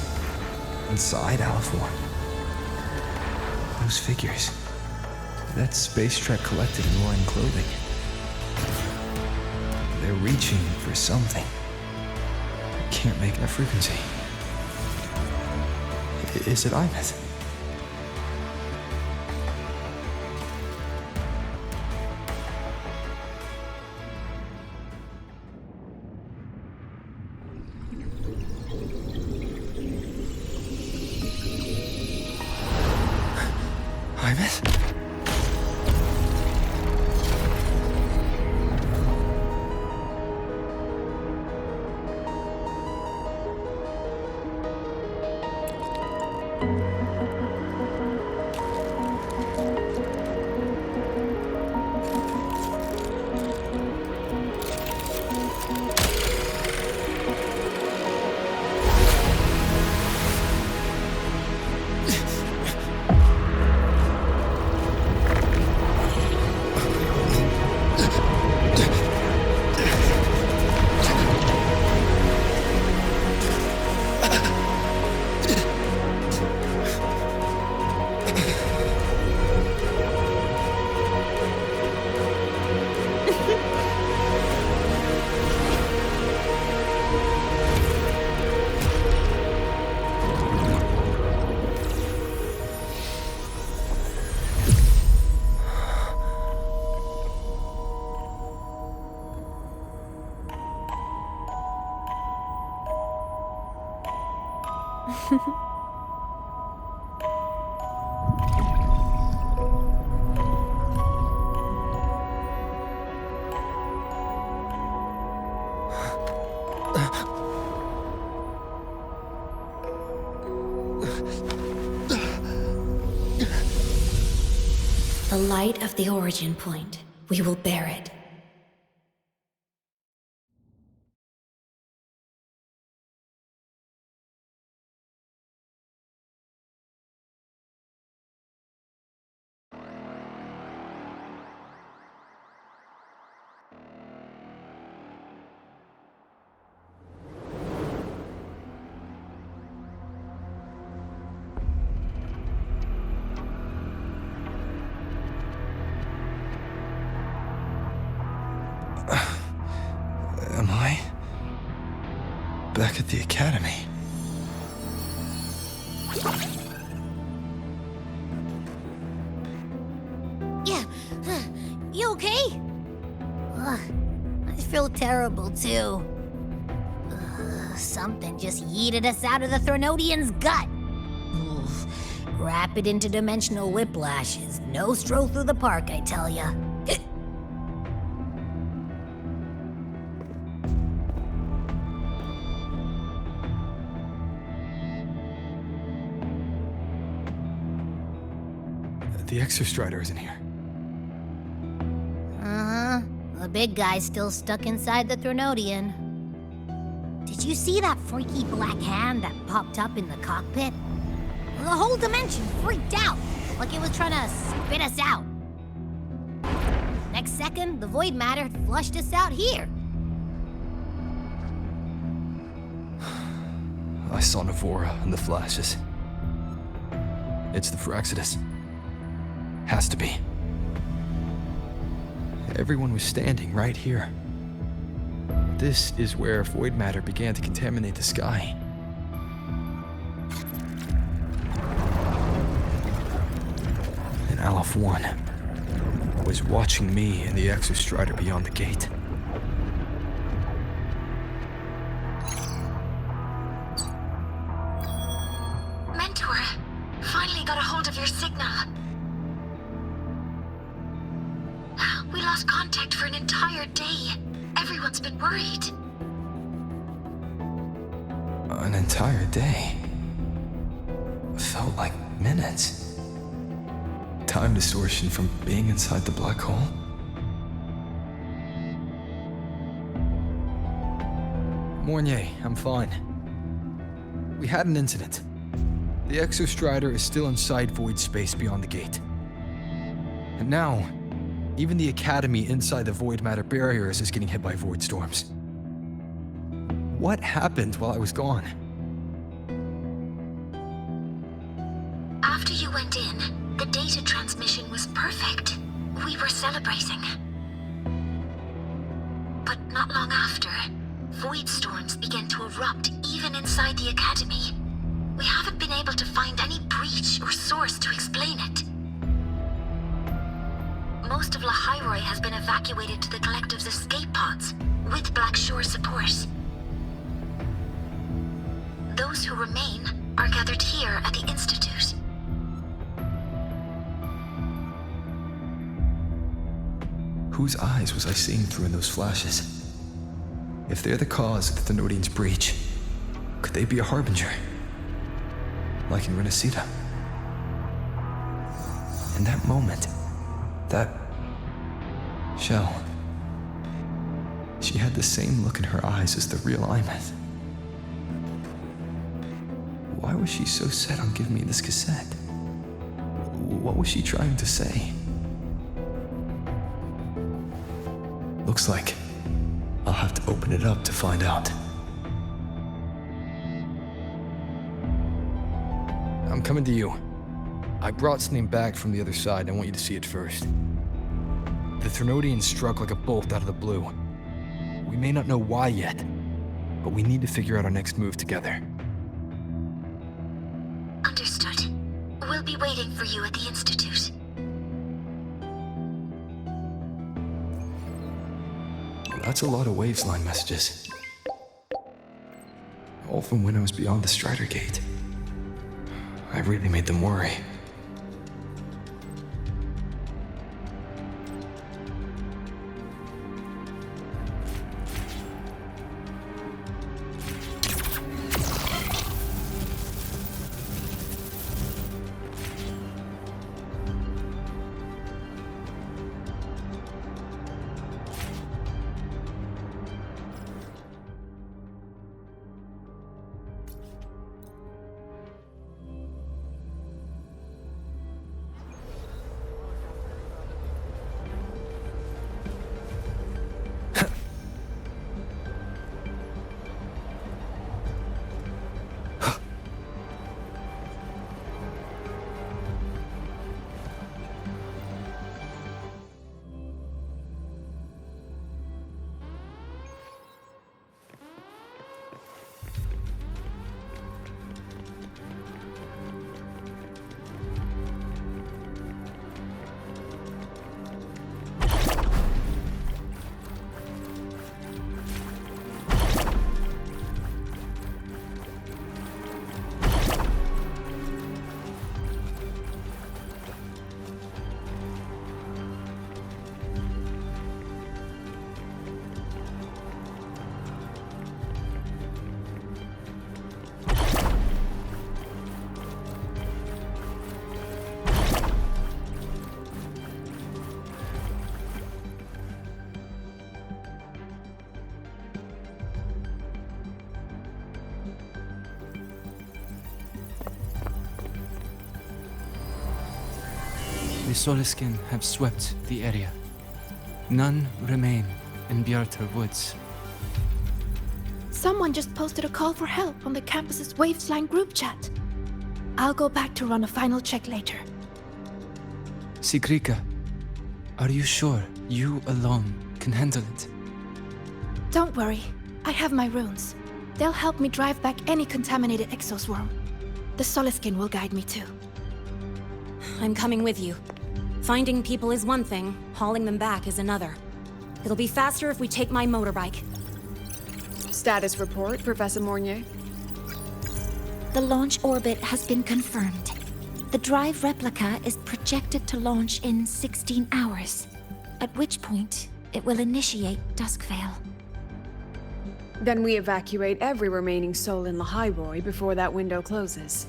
inside Aleph 1? Those figures. That space trek collected in roaring clothing. They're reaching for something. Can't make a frequency. Is it Imminent? Imminent? The light of the origin point. We will bear it. Am I back at the academy? Yeah, you okay? I feel terrible too. Something just yeeted us out of the Thenodian's gut. Oof. Rapid interdimensional whiplash is no stroll through the park, I tell ya. The Exostrider isn't here. Uh-huh. The big guy's still stuck inside the Thenodian. Did you see that freaky black hand that popped up in the cockpit? The whole dimension freaked out, like it was trying to spit us out. Next second, the void matter flushed us out here. I saw Navora in the flashes. It's the Fraxidus. Has to be. Everyone was standing right here. This is where void matter began to contaminate the sky. And Aleph 1 was watching me and the Exostrider beyond the gate. Mentor, finally got a hold of your signal. We lost contact for an entire day. Everyone's been worried. An entire day? Felt like minutes. Time distortion from being inside the black hole? Mornier, I'm fine. We had an incident. The Exostrider is still inside void space beyond the gate. And now, even the Academy inside the void matter barriers is getting hit by void storms. What happened while I was gone? After you went in, the data transmission was perfect. We were celebrating. But not long after, void storms began to erupt even inside the Academy. We haven't been able to find any breach or source to explain it. Most of Lahai has been evacuated to the Collective's escape pods, with Black Shore support. Those who remain are gathered here at the Institute. Whose eyes was I seeing through in those flashes? If they're the cause of the Thenodian's breach, could they be a harbinger? Like in Renacita? In that moment, that shell, she had the same look in her eyes as the real Imminent. Why was she so set on giving me this cassette? What was she trying to say? Looks like I'll have to open it up to find out. I'm coming to you. I brought something back from the other side. I want you to see it first. The Thenodian struck like a bolt out of the blue. We may not know why yet, but we need to figure out our next move together. Understood. We'll be waiting for you at the Institute. That's a lot of Waveline messages. All from when I was beyond the Strider Gate. I really made them worry. The Soliskin have swept the area. None remain in Bjartar Woods. Someone just posted a call for help on the campus's Waveline group chat. I'll go back to run a final check later. Sigrika, are you sure you alone can handle it? Don't worry, I have my runes. They'll help me drive back any contaminated exoswarm. The Soliskin will guide me too. I'm coming with you. Finding people is one thing, hauling them back is another. It'll be faster if we take my motorbike. Status report, Professor Mornier. The launch orbit has been confirmed. The drive replica is projected to launch in 16 hours, at which point it will initiate Duskvale. Then we evacuate every remaining soul in Lahai before that window closes.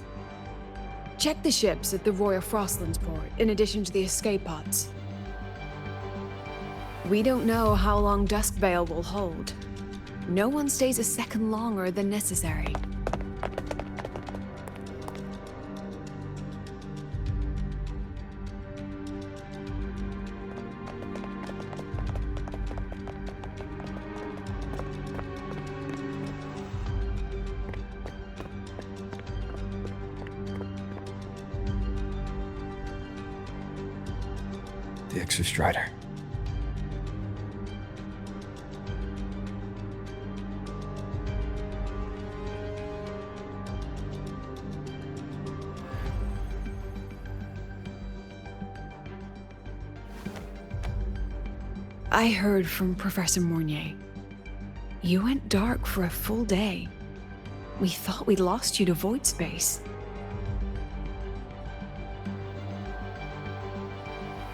Check the ships at the Royal Frostlands port, in addition to the escape pods. We don't know how long Duskvale will hold. No one stays a second longer than necessary. The Exostrider. I heard from Professor Mornier. You went dark for a full day. We thought we'd lost you to void space.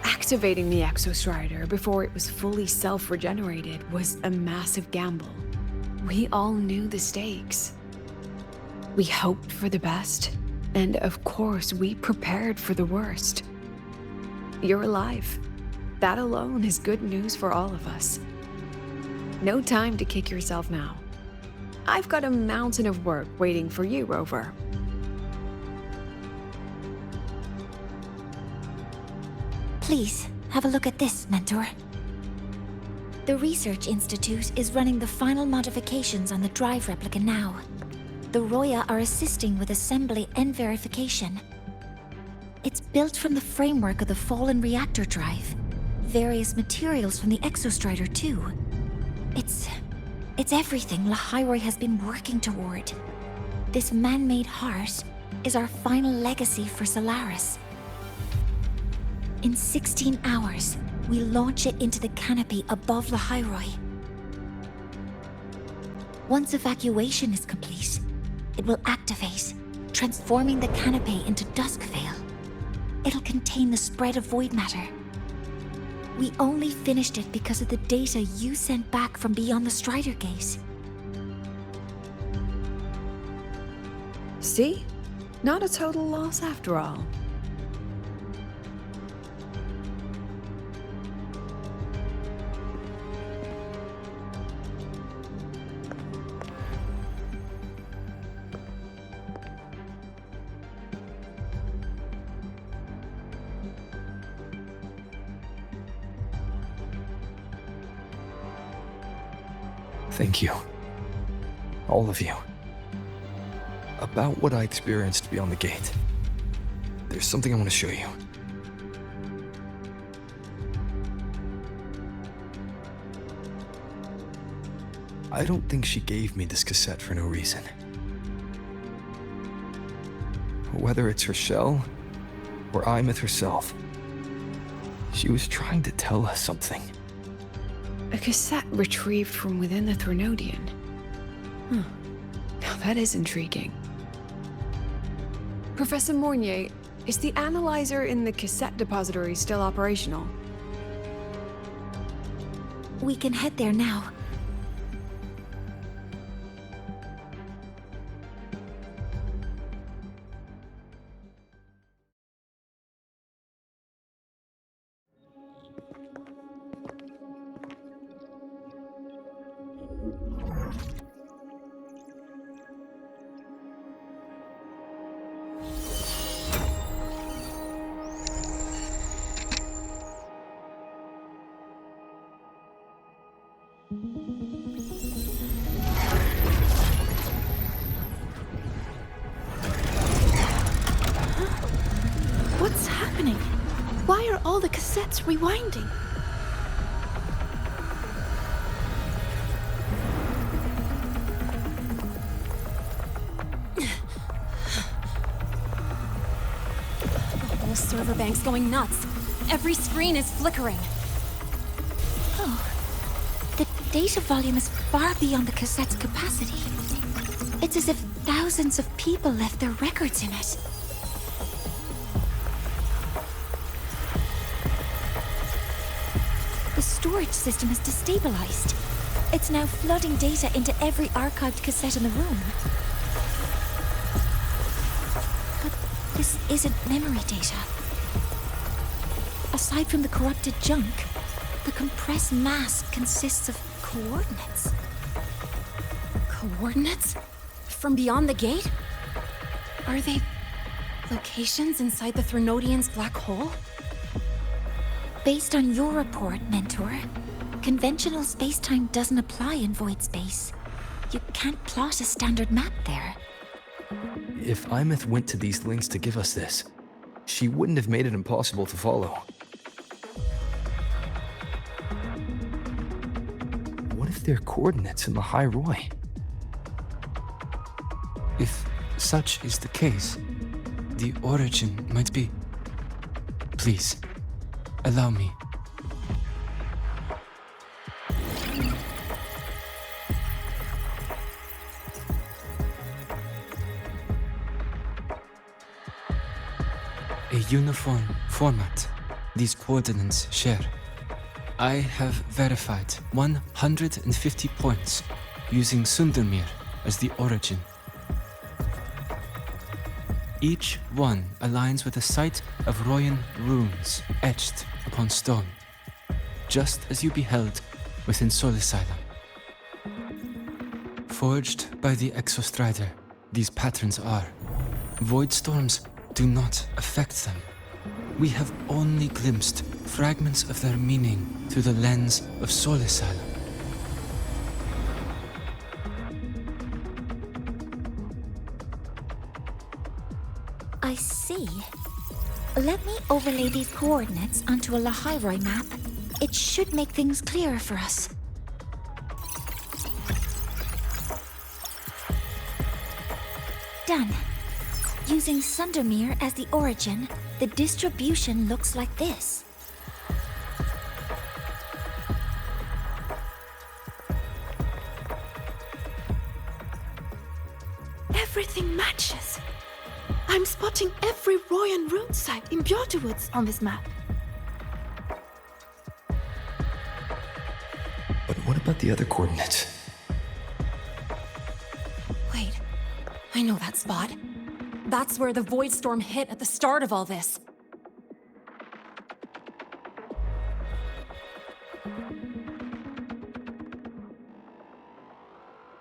Activating the Exostrider before it was fully self-regenerated was a massive gamble. We all knew the stakes. We hoped for the best, and of course we prepared for the worst. You're alive. That alone is good news for all of us. No time to kick yourself now. I've got a mountain of work waiting for you, Rover. Please, have a look at this, Mentor. The Research Institute is running the final modifications on the drive replica now. The Roya are assisting with assembly and verification. It's built from the framework of the fallen reactor drive. Various materials from the Exostrider, too. It's everything Lahai has been working toward. This man-made heart is our final legacy for Solaris. In 16 hours, we launch it into the canopy above Lahai. Once evacuation is complete, it will activate, transforming the canopy into Duskvale. It'll contain the spread of void matter. We only finished it because of the data you sent back from beyond the Strider Gate. See? Not a total loss after all. Thank you. All of you. About what I experienced beyond the gate. There's something I want to show you. I don't think she gave me this cassette for no reason. Whether it's her shell, or Imminent herself, she was trying to tell us something. A cassette retrieved from within the Threnodian. Huh. Now that is intriguing. Professor Mornier, is the analyzer in the cassette depository still operational? We can head there now. What's happening? Why are all the cassettes rewinding? The whole server bank's going nuts. Every screen is flickering. Oh. The data volume is far beyond the cassette's capacity. It's as if thousands of people left their records in it. The storage system is destabilized. It's now flooding data into every archived cassette in the room. But this isn't memory data. Aside from the corrupted junk, the compressed mass consists of coordinates. Coordinates? From beyond the gate? Are they locations inside the Threnodian's black hole? Based on your report, Mentor, conventional space-time doesn't apply in void space. You can't plot a standard map there. If Imminent went to these links to give us this, she wouldn't have made it impossible to follow. What if they're coordinates in Lahai Roy? If such is the case, the origin might be... Please, allow me. A uniform format these coordinates share. I have verified 150 points using Sundermere as the origin. Each one aligns with a site of Royan runes etched upon stone, just as you beheld within Solisila. Forged by the Exostrider, these patterns are. Void storms do not affect them. We have only glimpsed fragments of their meaning through the lens of Solisila. I see. Let me overlay these coordinates onto a Lahai map. It should make things clearer for us. Done. Using Sundermere as the origin, the distribution looks like this. Everything matches. I'm spotting every Royan rune site in Bjorterwoods on this map. But what about the other coordinates? Wait, I know that spot. That's where the Void Storm hit at the start of all this.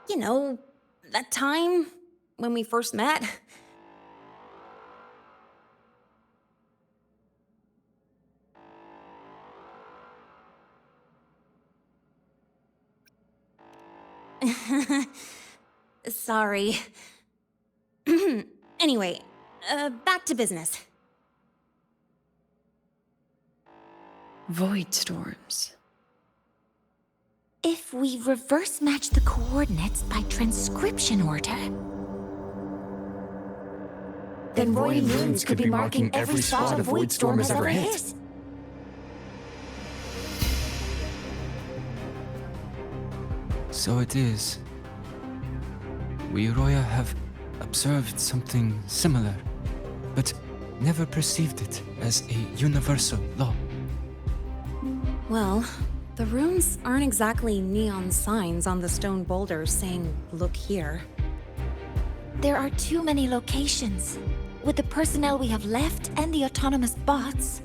You know, that time when we first met. Sorry. Anyway, back to business. Void storms. If we reverse match the coordinates by transcription order, then Royan runes could be marking every spot a void storm has ever hit. So it is. We Roya have observed something similar, but never perceived it as a universal law. Well, the runes aren't exactly neon signs on the stone boulders saying, "Look here." There are too many locations. With the personnel we have left and the autonomous bots.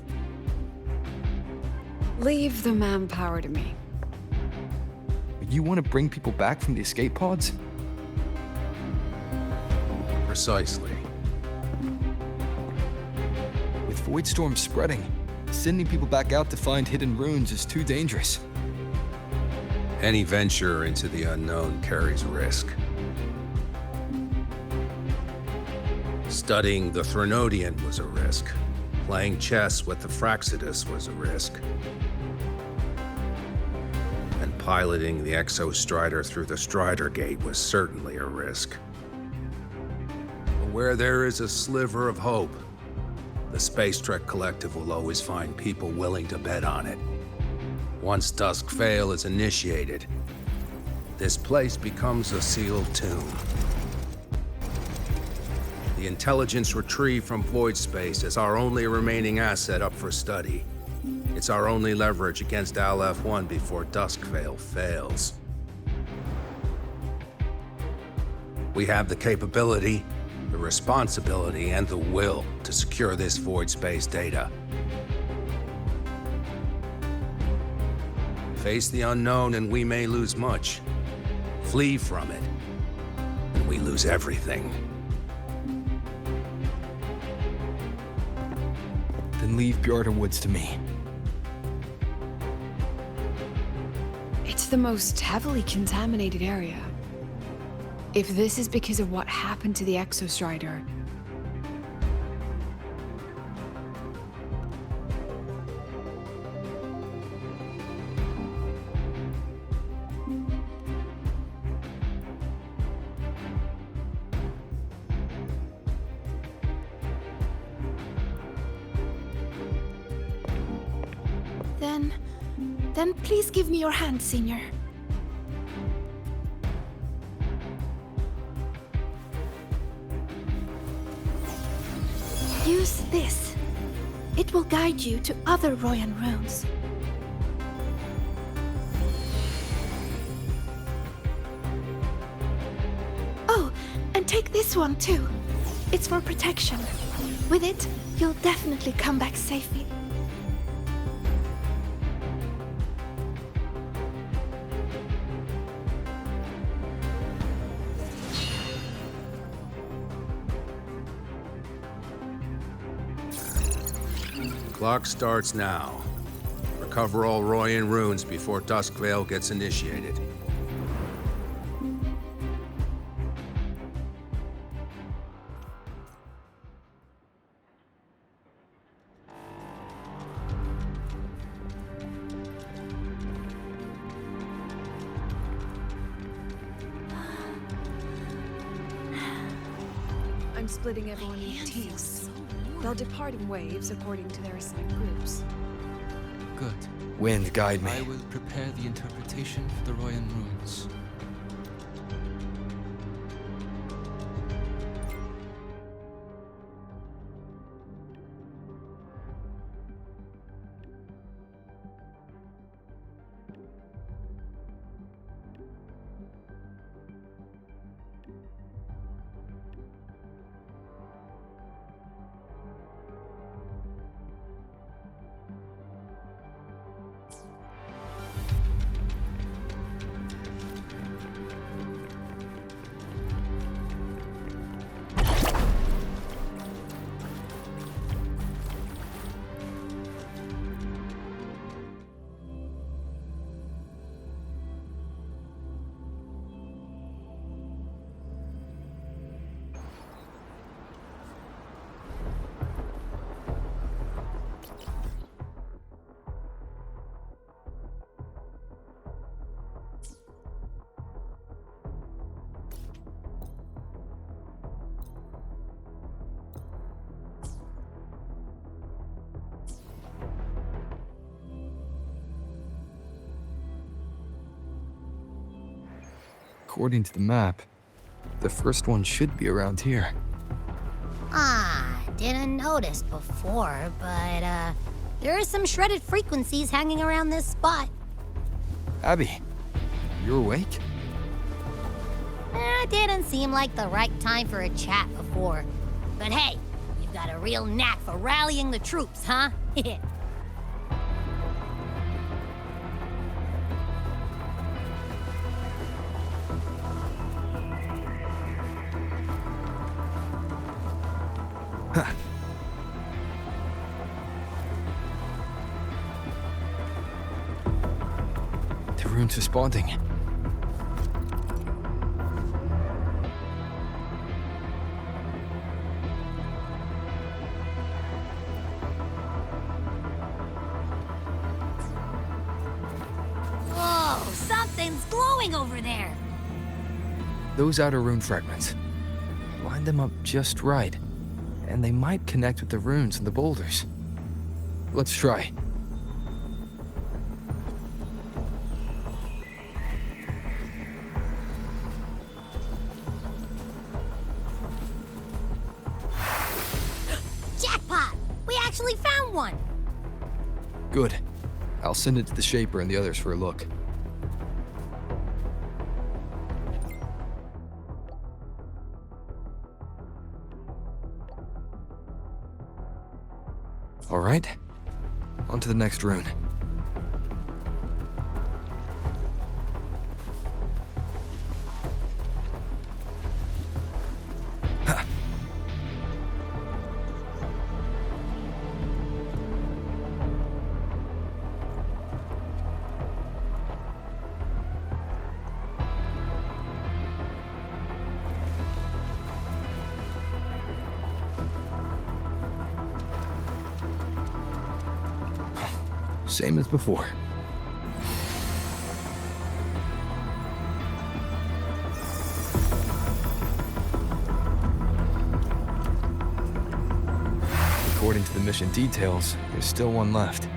Leave the manpower to me. You want to bring people back from the escape pods? Precisely. With void storms spreading, sending people back out to find hidden runes is too dangerous. Any venture into the unknown carries risk. Studying the Threnodian was a risk. Playing chess with the Fraxidus was a risk. And piloting the Exostrider through the Strider Gate was certainly a risk. But where there is a sliver of hope, the Space Trek Collective will always find people willing to bet on it. Once Dusk Vale is initiated, this place becomes a sealed tomb. The intelligence retrieved from void space is our only remaining asset up for study. Its It's our only leverage against Al-F1 before Duskvale fails. We have the capability, the responsibility, and the will to secure this void space data. Face the unknown and we may lose much. Flee from it, and we lose everything. Then leave Bjarta Woods to me. It's the most heavily contaminated area. If this is because of what happened to the Exostrider, then please give me your hand, Senior. Use this. It will guide you to other Royan runes. Oh, and take this one too. It's for protection. With it, you'll definitely come back safely. Clock starts now. Recover all Royan runes before Duskvale gets initiated. I'm splitting everyone into teams. They'll depart in waves according to their assigned groups. Good. Wind, guide me. I will prepare the interpretation for the Royan runes. According to the map, the first one should be around here. Didn't notice before, but there are some shredded frequencies hanging around this spot. Abby, you awake? Didn't seem like the right time for a chat before. But hey, you've got a real knack for rallying the troops, huh? The rune's responding. Whoa, something's glowing over there. Those outer rune fragments. Line them up just right, and they might connect with the runes and the boulders. Let's try. Jackpot! We actually found one! Good. I'll send it to the Shaper and the others for a look. All right, on to the next rune. Same as before. According to the mission details, there's still one left.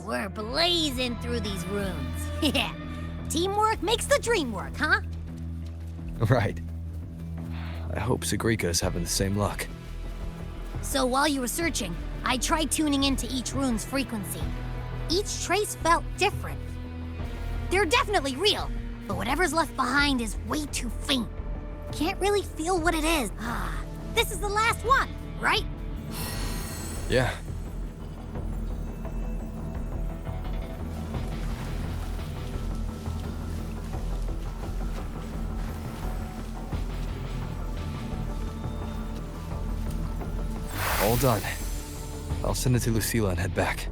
We're blazing through these runes. Yeah. Teamwork makes the dream work, huh? Right. I hope Sagrika's having the same luck. So while you were searching, I tried tuning into each rune's frequency. Each trace felt different. They're definitely real, but whatever's left behind is way too faint. Can't really feel what it is. This is the last one, right? Yeah. All done. I'll send it to Lucilla and head back.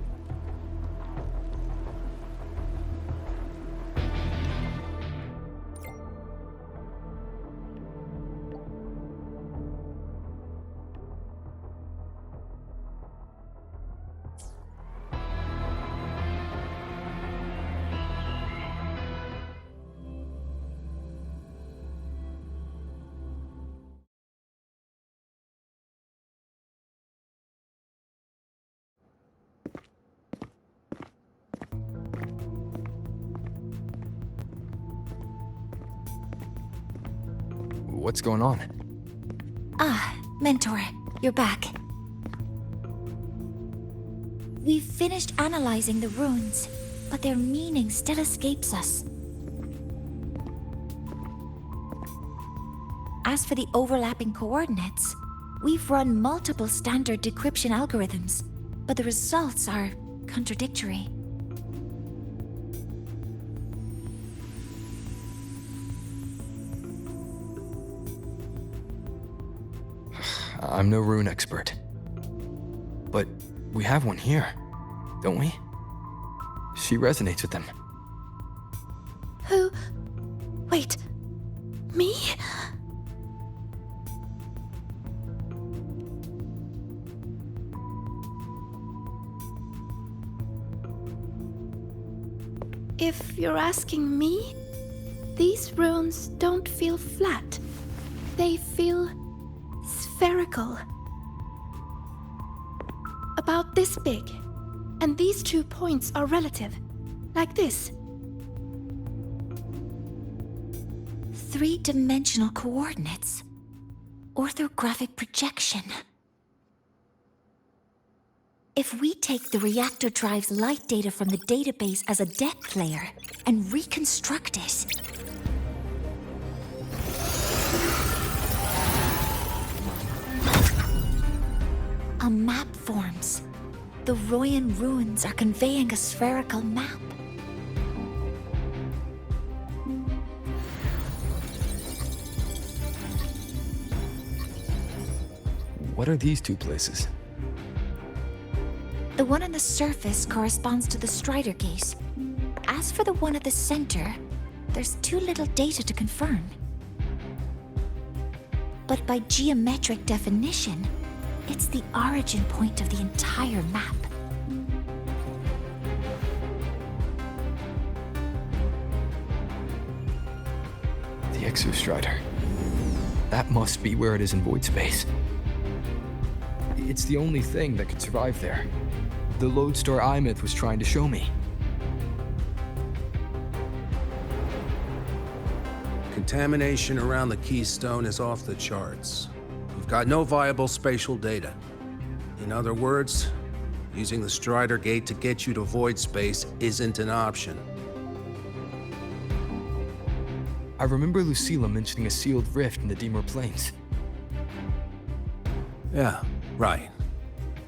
What's going on? Mentor, you're back. We've finished analyzing the runes, but their meaning still escapes us. As for the overlapping coordinates, we've run multiple standard decryption algorithms, but the results are contradictory. I'm no rune expert. But we have one here, don't we? She resonates with them. Who? Wait. Me? If you're asking me, these runes don't feel flat. They feel spherical. About this big. And these 2 points are relative. Like this. 3-dimensional coordinates. Orthographic projection. If we take the reactor drive's light data from the database as a depth layer and reconstruct it, a map forms. The Royan ruins are conveying a spherical map. What are these 2 places? The one on the surface corresponds to the Strider Gate. As for the one at the center, there's too little data to confirm. But by geometric definition, it's the origin point of the entire map. The Exostrider. That must be where it is in void space. It's the only thing that could survive there. The lodestar Imminent was trying to show me. contamination around the Keystone is off the charts. You've got no viable spatial data. In other words, using the Strider Gate to get you to void space isn't an option. I remember Lucilla mentioning a sealed rift in the Dimmr Plains. Yeah, right.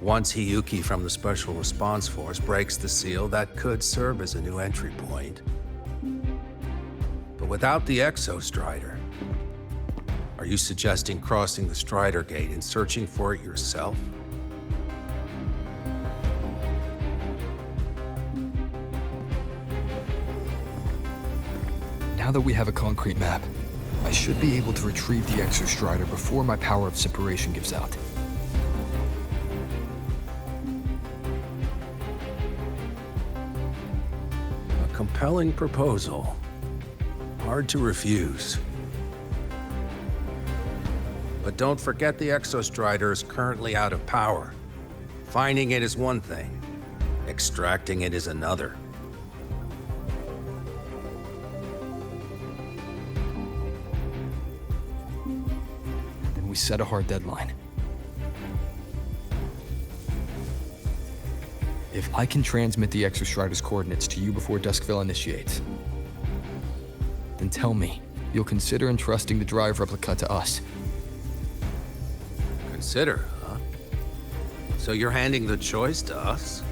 Once Hiyuki from the Special Response Force breaks the seal, that could serve as a new entry point. But without the Exostrider, are you suggesting crossing the Strider Gate and searching for it yourself? Now that we have a concrete map, I should be able to retrieve the Exostrider before my power of separation gives out. A compelling proposal. Hard to refuse. But don't forget the Exostrider is currently out of power. Finding it is one thing. Extracting it is another. Then we set a hard deadline. If I can transmit the Exostrider's coordinates to you before Duskville initiates, then tell me you'll consider entrusting the drive replica to us. Consider, huh? So you're handing the choice to us?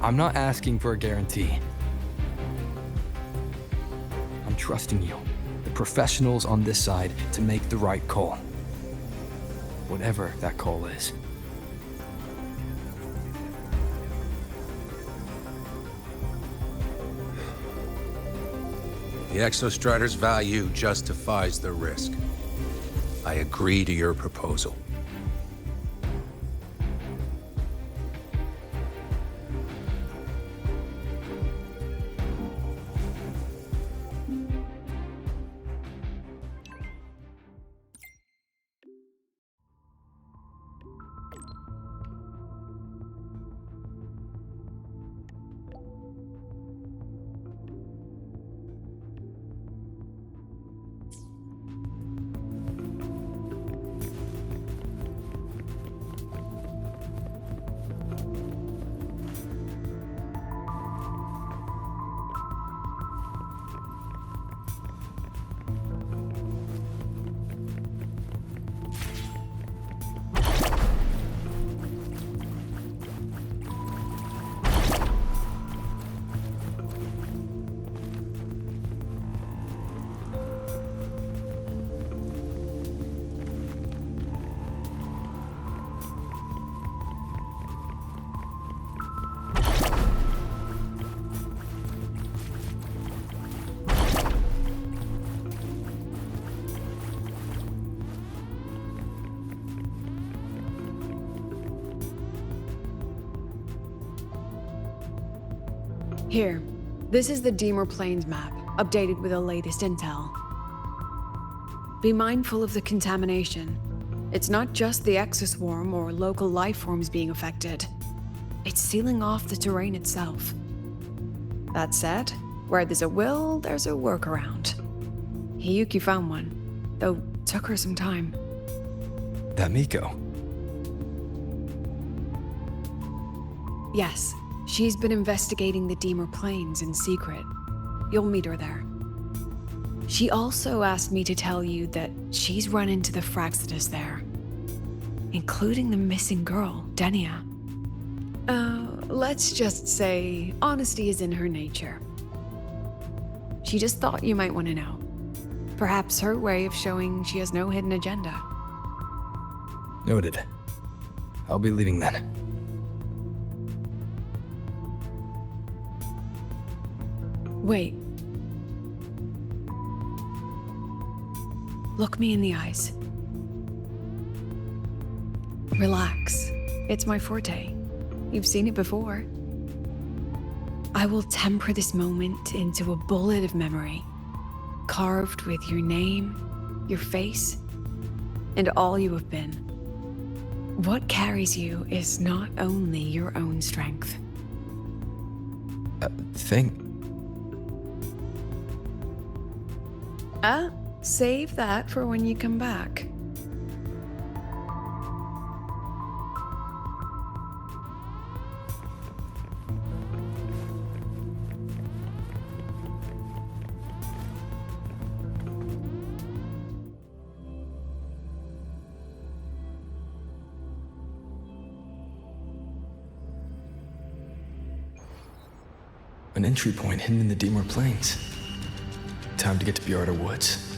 I'm not asking for a guarantee. I'm trusting you, the professionals on this side, to make the right call. Whatever that call is. The Exostrider's value justifies the risk. I agree to your proposal. Here, this is the Dimmr Plains map, updated with the latest intel. Be mindful of the contamination. It's not just the exoswarm or local life forms being affected. It's sealing off the terrain itself. That said, where there's a will, there's a workaround. Hiyuki found one, though took her some time. That Miko. Yes, she's been investigating the Dimmr Plains in secret. You'll meet her there. She also asked me to tell you that she's run into the Fraxitus there, including the missing girl, Denia. Let's just say honesty is in her nature. She just thought you might want to know. Perhaps her way of showing she has no hidden agenda. Noted. I'll be leaving then. Wait. Look me in the eyes. Relax. It's my forte. You've seen it before. I will temper this moment into a bullet of memory, carved with your name, your face, and all you have been. What carries you is not only your own strength. Save that for when you come back. An entry point hidden in the Dimmr Plains. Time to get to Bjarta Woods.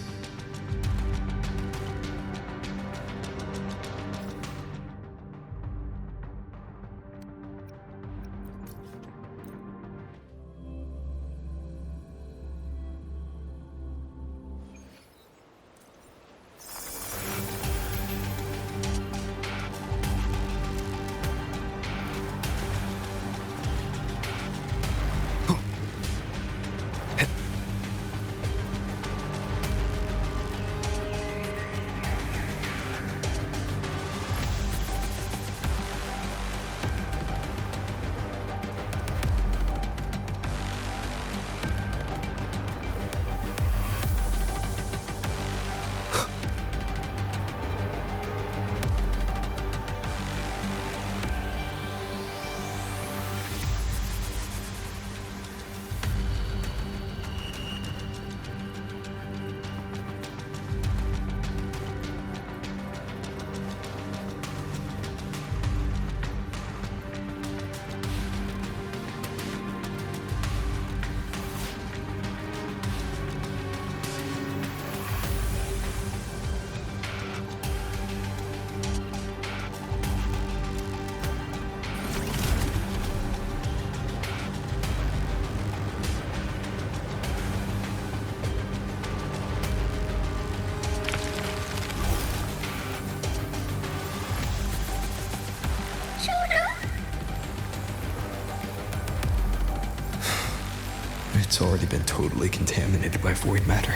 It's already been totally contaminated by void matter.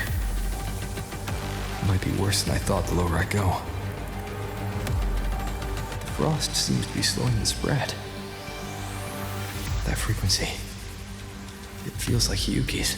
Might be worse than I thought the lower I go. The frost seems to be slowing the spread. That frequency, it feels like Hyuki's.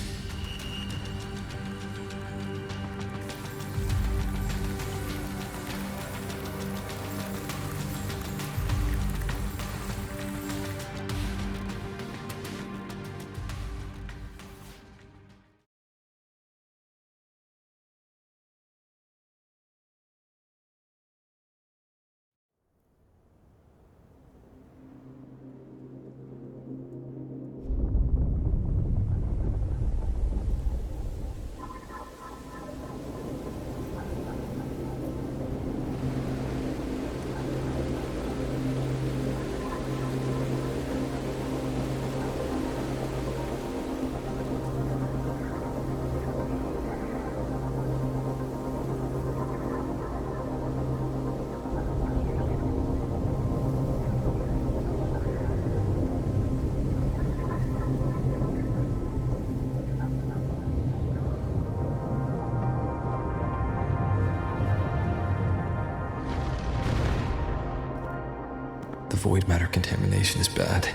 The void matter contamination is bad.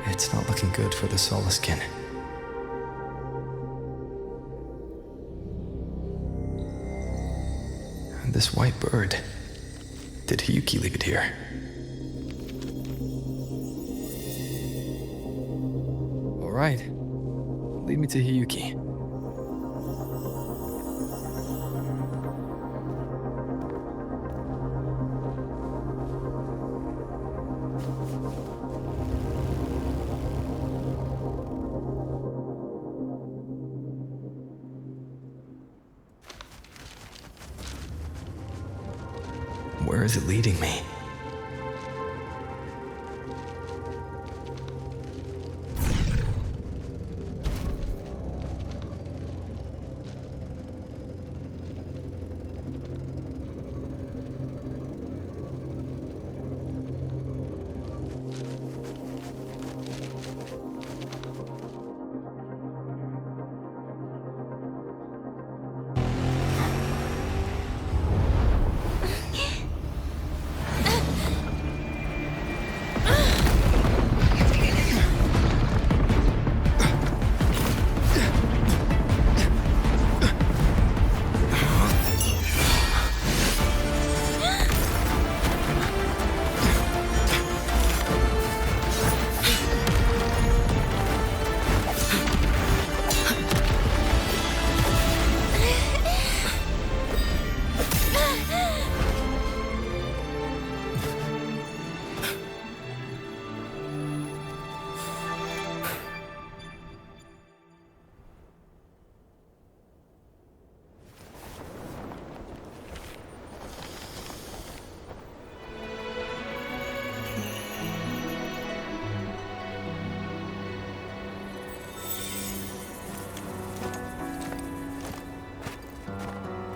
It's not looking good for the Soliskin. And this white bird. Did Hyuki leave it here? All right. Lead me to Hyuki. Where is it leading me?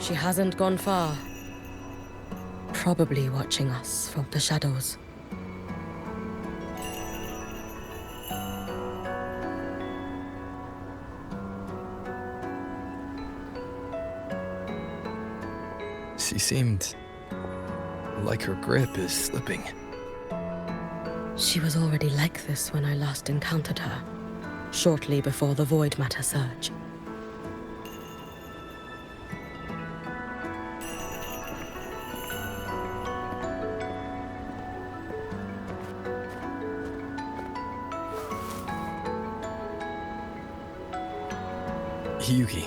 She hasn't gone far. Probably watching us from the shadows. She seemed like her grip is slipping. She was already like this when I last encountered her, shortly before the Void Matter surge. Yuki,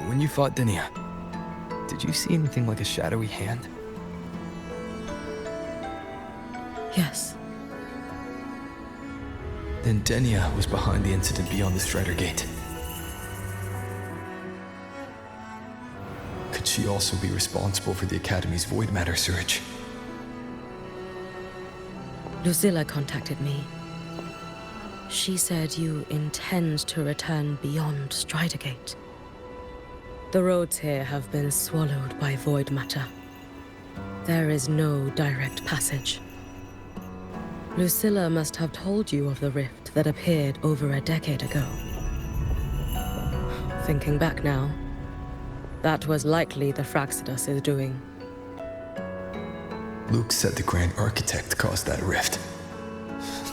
when you fought Denia, did you see anything like a shadowy hand? Yes. Then Denia was behind the incident beyond the Strider Gate. Could she also be responsible for the Academy's Void Matter surge? Lucilla contacted me. She said you intend to return beyond Strider Gate. The roads here have been swallowed by Void Matter. There is no direct passage. Lucilla must have told you of the rift that appeared over a decade ago. Thinking back now, that was likely the Fraxidus' doing. Luke said the Grand Architect caused that rift.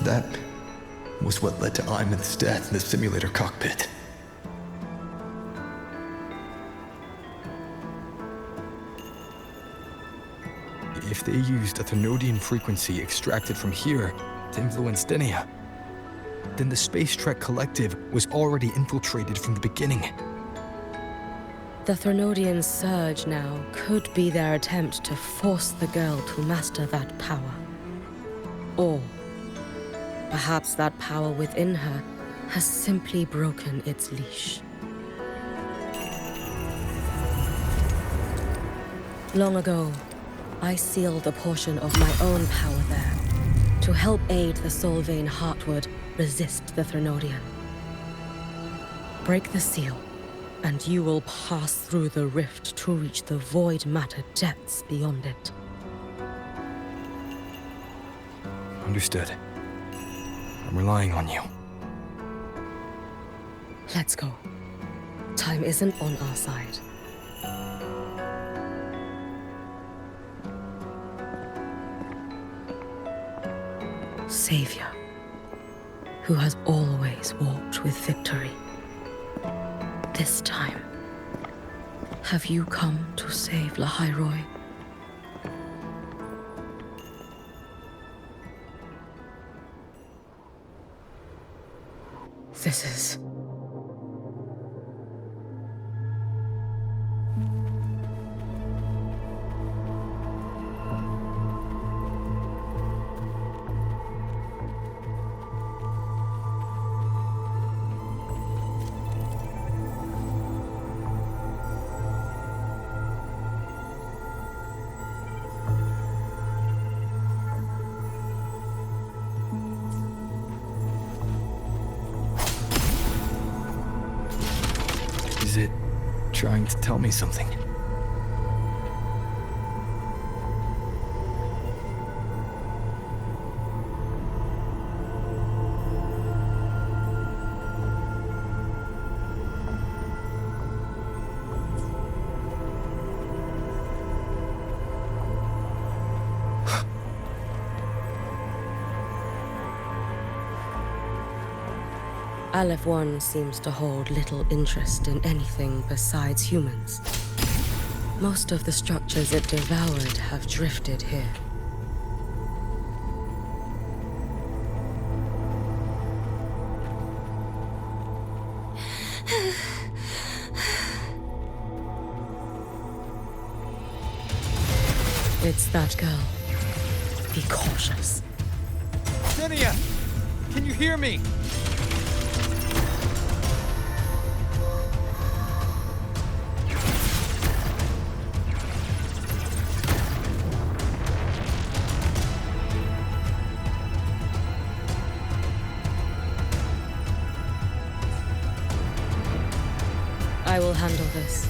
That was what led to Imminent's death in the simulator cockpit. If they used a Thermodian frequency extracted from here to influence Denia, then the Space Trek Collective was already infiltrated from the beginning. The Thermodian surge now could be their attempt to force the girl to master that power. Or perhaps that power within her has simply broken its leash. Long ago, I sealed a portion of my own power there to help aid the Solvane Heartwood resist the Thermodian. Break the seal, and you will pass through the rift to reach the Void Matter depths beyond it. Understood. I'm relying on you. Let's go. Time isn't on our side. Savior, who has always walked with victory. This time, have you come to save Lahai? This is... Is it trying to tell me something? Aleph 1 seems to hold little interest in anything besides humans. Most of the structures it devoured have drifted here. It's that girl. Be cautious. Denia! Can you hear me? I will handle this.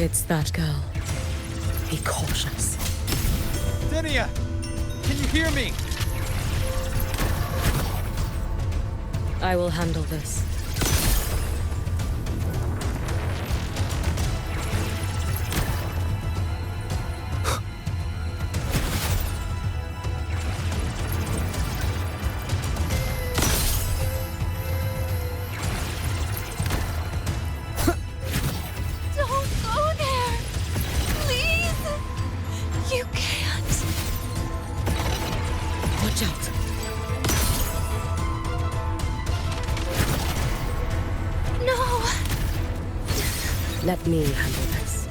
It's that girl. Be cautious. Denia! Can you hear me? I will handle this. Let me handle this.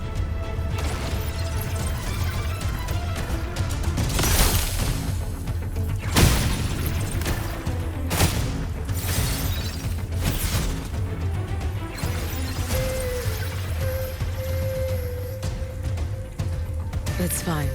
It's fine.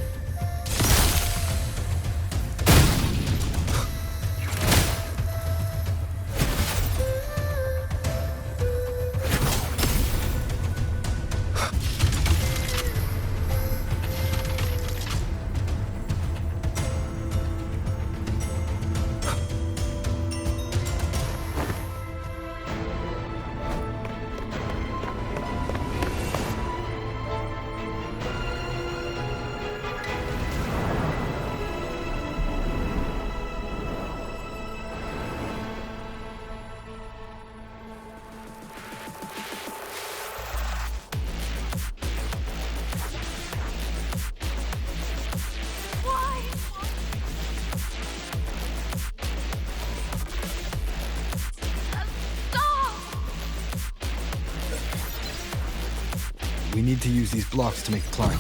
We need to use these blocks to make the climb.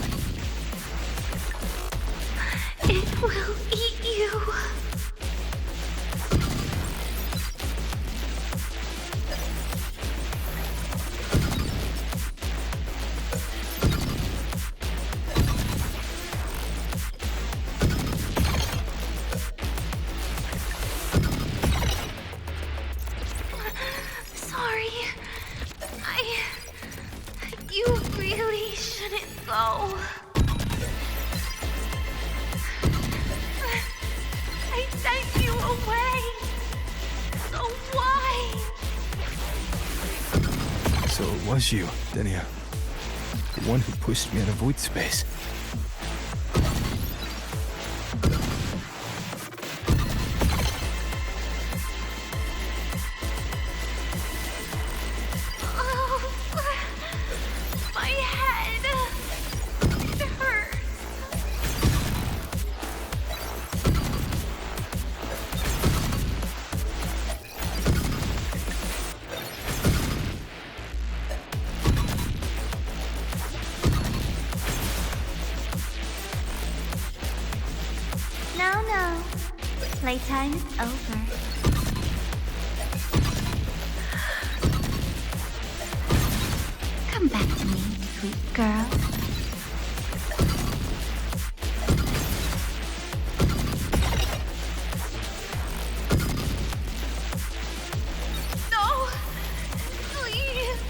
It will eat you. Sorry. You really shouldn't go. I sent you away. So why? So it was you, Denia. The one who pushed me out of void space. No. Playtime is over. Come back to me, sweet girl. No! Please!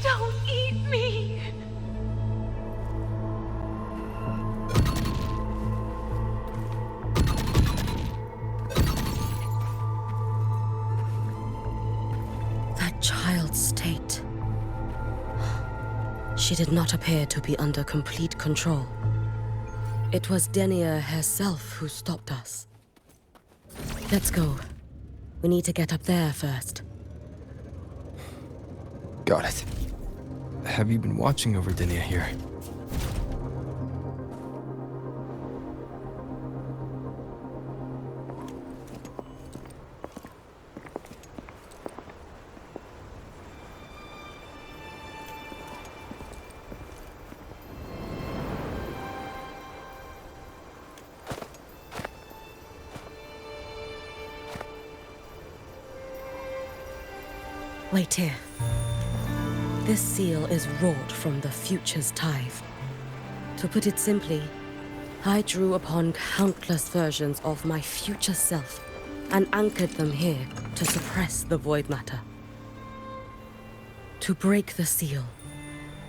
Don't eat me! Child's state. She did not appear to be under complete control. It was Denia herself who stopped us. Let's go. We need to get up there first. Got it. Have you been watching over Denia here? Wait here. This seal is wrought from the future's tithe. To put it simply, I drew upon countless versions of my future self and anchored them here to suppress the void matter. To break the seal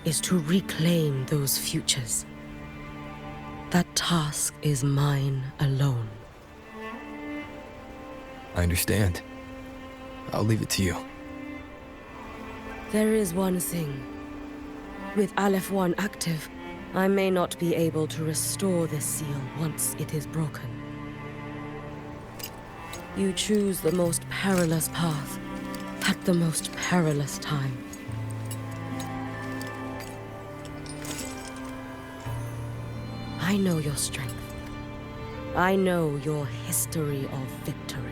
is to reclaim those futures. That task is mine alone. I understand. I'll leave it to you. There is one thing. With Aleph 1 active, I may not be able to restore this seal once it is broken. You choose the most perilous path at the most perilous time. I know your strength. I know your history of victory.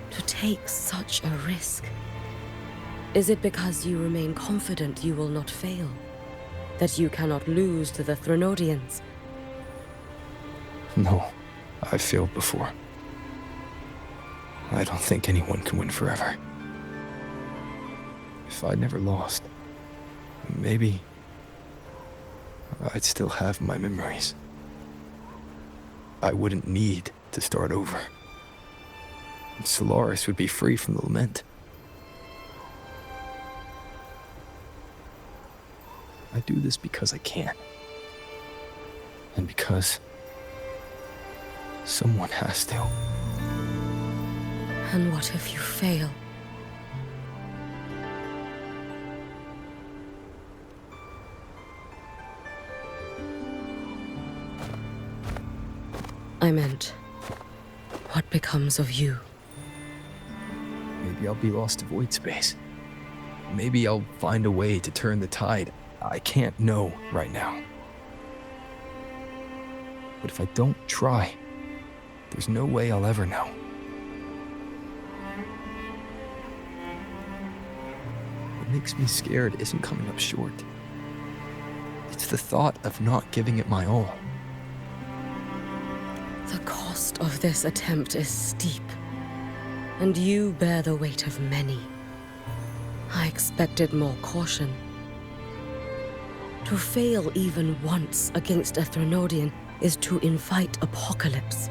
To take such a risk, is it because you remain confident you will not fail? That you cannot lose to the Threnodians? No, I've failed before. I don't think anyone can win forever. If I'd never lost, maybe I'd still have my memories. I wouldn't need to start over. Solaris would be free from the lament. I do this because I can. And because someone has to. And what if you fail? I meant, what becomes of you? Maybe I'll be lost to void space. Maybe I'll find a way to turn the tide. I can't know right now. But if I don't try, there's no way I'll ever know. What makes me scared isn't coming up short. It's the thought of not giving it my all. The cost of this attempt is steep, and you bear the weight of many. I expected more caution. To fail even once against a Threnodian is to invite apocalypse.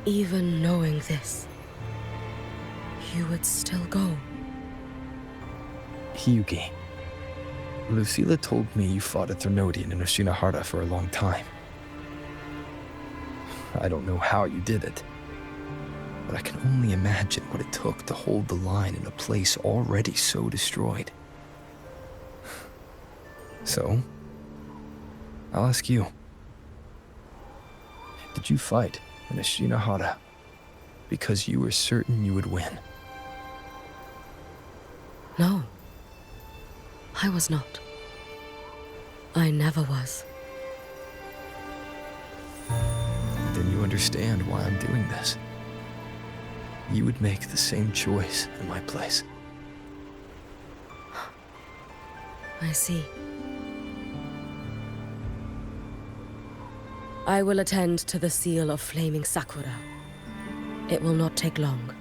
Even knowing this, you would still go. Hyugi, Lucilla told me you fought a Threnodian in Oshinahara for a long time. I don't know how you did it, but I can only imagine what it took to hold the line in a place already so destroyed. So, I'll ask you. Did you fight in Oshinahara because you were certain you would win? No. I was not. I never was. Then you understand why I'm doing this. You would make the same choice in my place. I see. I will attend to the seal of flaming Sakura. It will not take long.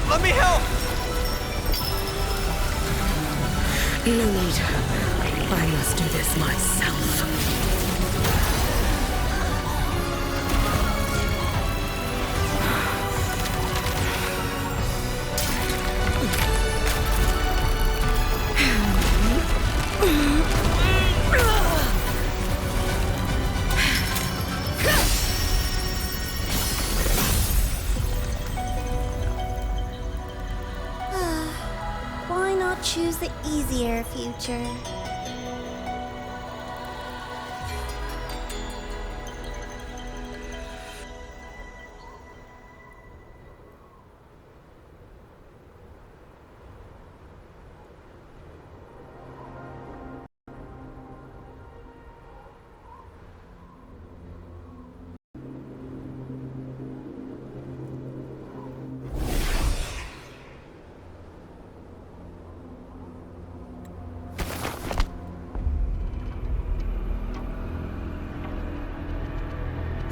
Let me help! No need. I must do this myself. choose the easier future.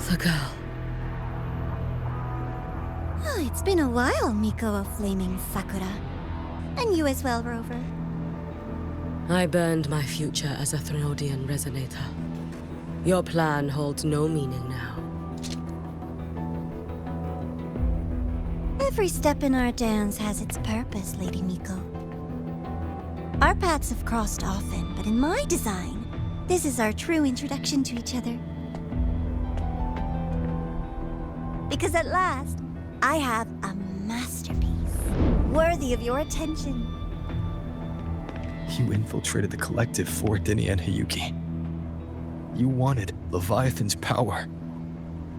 The girl. Oh, it's been a while, Miko of Flaming Sakura. And you as well, Rover. I burned my future as a Threnodian resonator. Your plan holds no meaning now. Every step in our dance has its purpose, Lady Miko. Our paths have crossed often, but in my design, this is our true introduction to each other. Because at last, I have a masterpiece, worthy of your attention. You infiltrated the Collective for Denia and Hiyuki. You wanted Leviathan's power,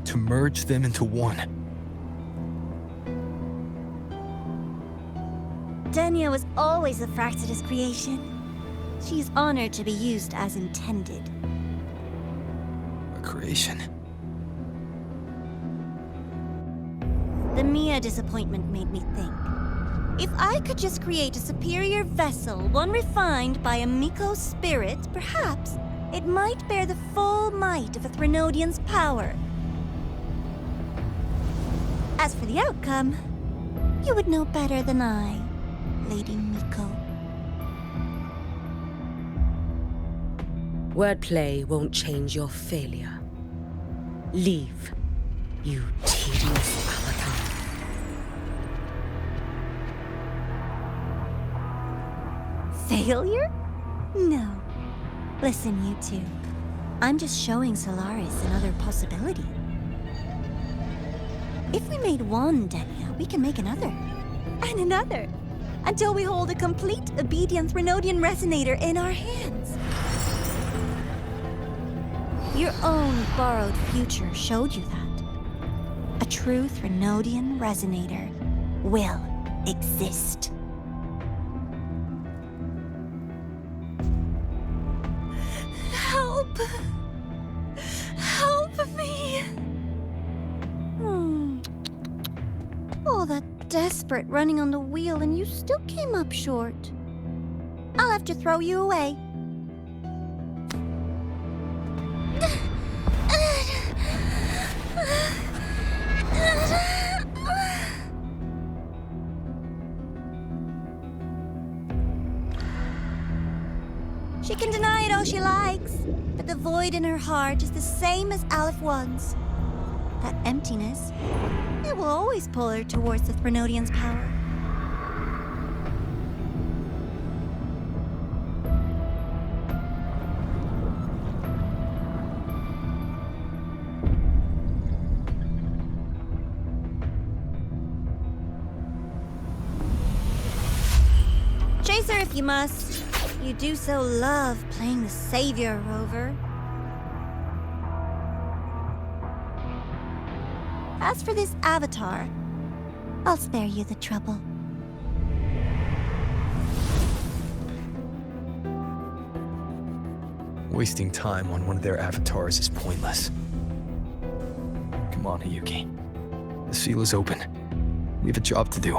to merge them into one. Denia was always a Fractidus creation. She's honored to be used as intended. A creation? The Mia disappointment made me think. If I could just create a superior vessel, one refined by a Miko spirit, perhaps it might bear the full might of a Threnodian's power. As for the outcome, you would know better than I, Lady Miko. Wordplay won't change your failure. Leave, you tedious avatar. Failure? No. Listen, you two. I'm just showing Solaris another possibility. If we made one Denia, we can make another. And another. Until we hold a complete obedient Threnodian resonator in our hands. Your own borrowed future showed you that. A true Threnodian resonator will exist. Help! Help me! All that desperate running on the wheel and you still came up short. I'll have to throw you away. She can deny it all she likes, but the void in her heart is the same as Aleph One's. That emptiness, it will always pull her towards the Threnodian's power. Chase her if you must. You do so love playing the savior, Rover. As for this avatar, I'll spare you the trouble. Wasting time on one of their avatars is pointless. Come on, Hiyuki. The seal is open. We have a job to do.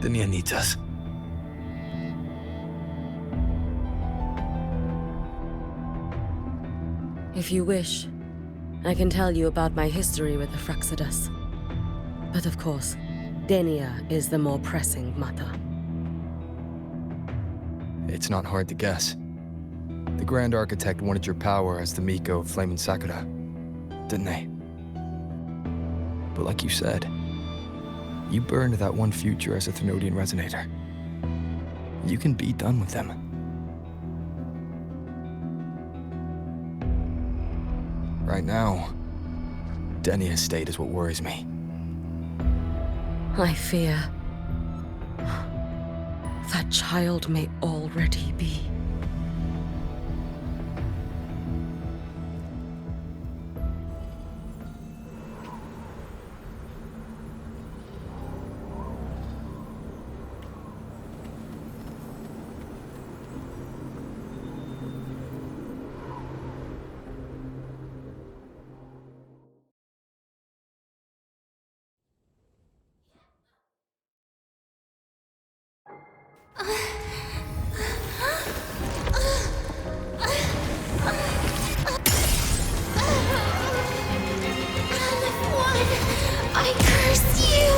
Denia needs us. If you wish, I can tell you about my history with the Fractidus. But of course, Denia is the more pressing matter. It's not hard to guess. The Grand Architect wanted your power as the Miko of Flaming Sakura, didn't they? But like you said, you burned that one future as a Threnodian resonator. You can be done with them. Right now, Denia's state is what worries me. I fear That child may already be. I curse you!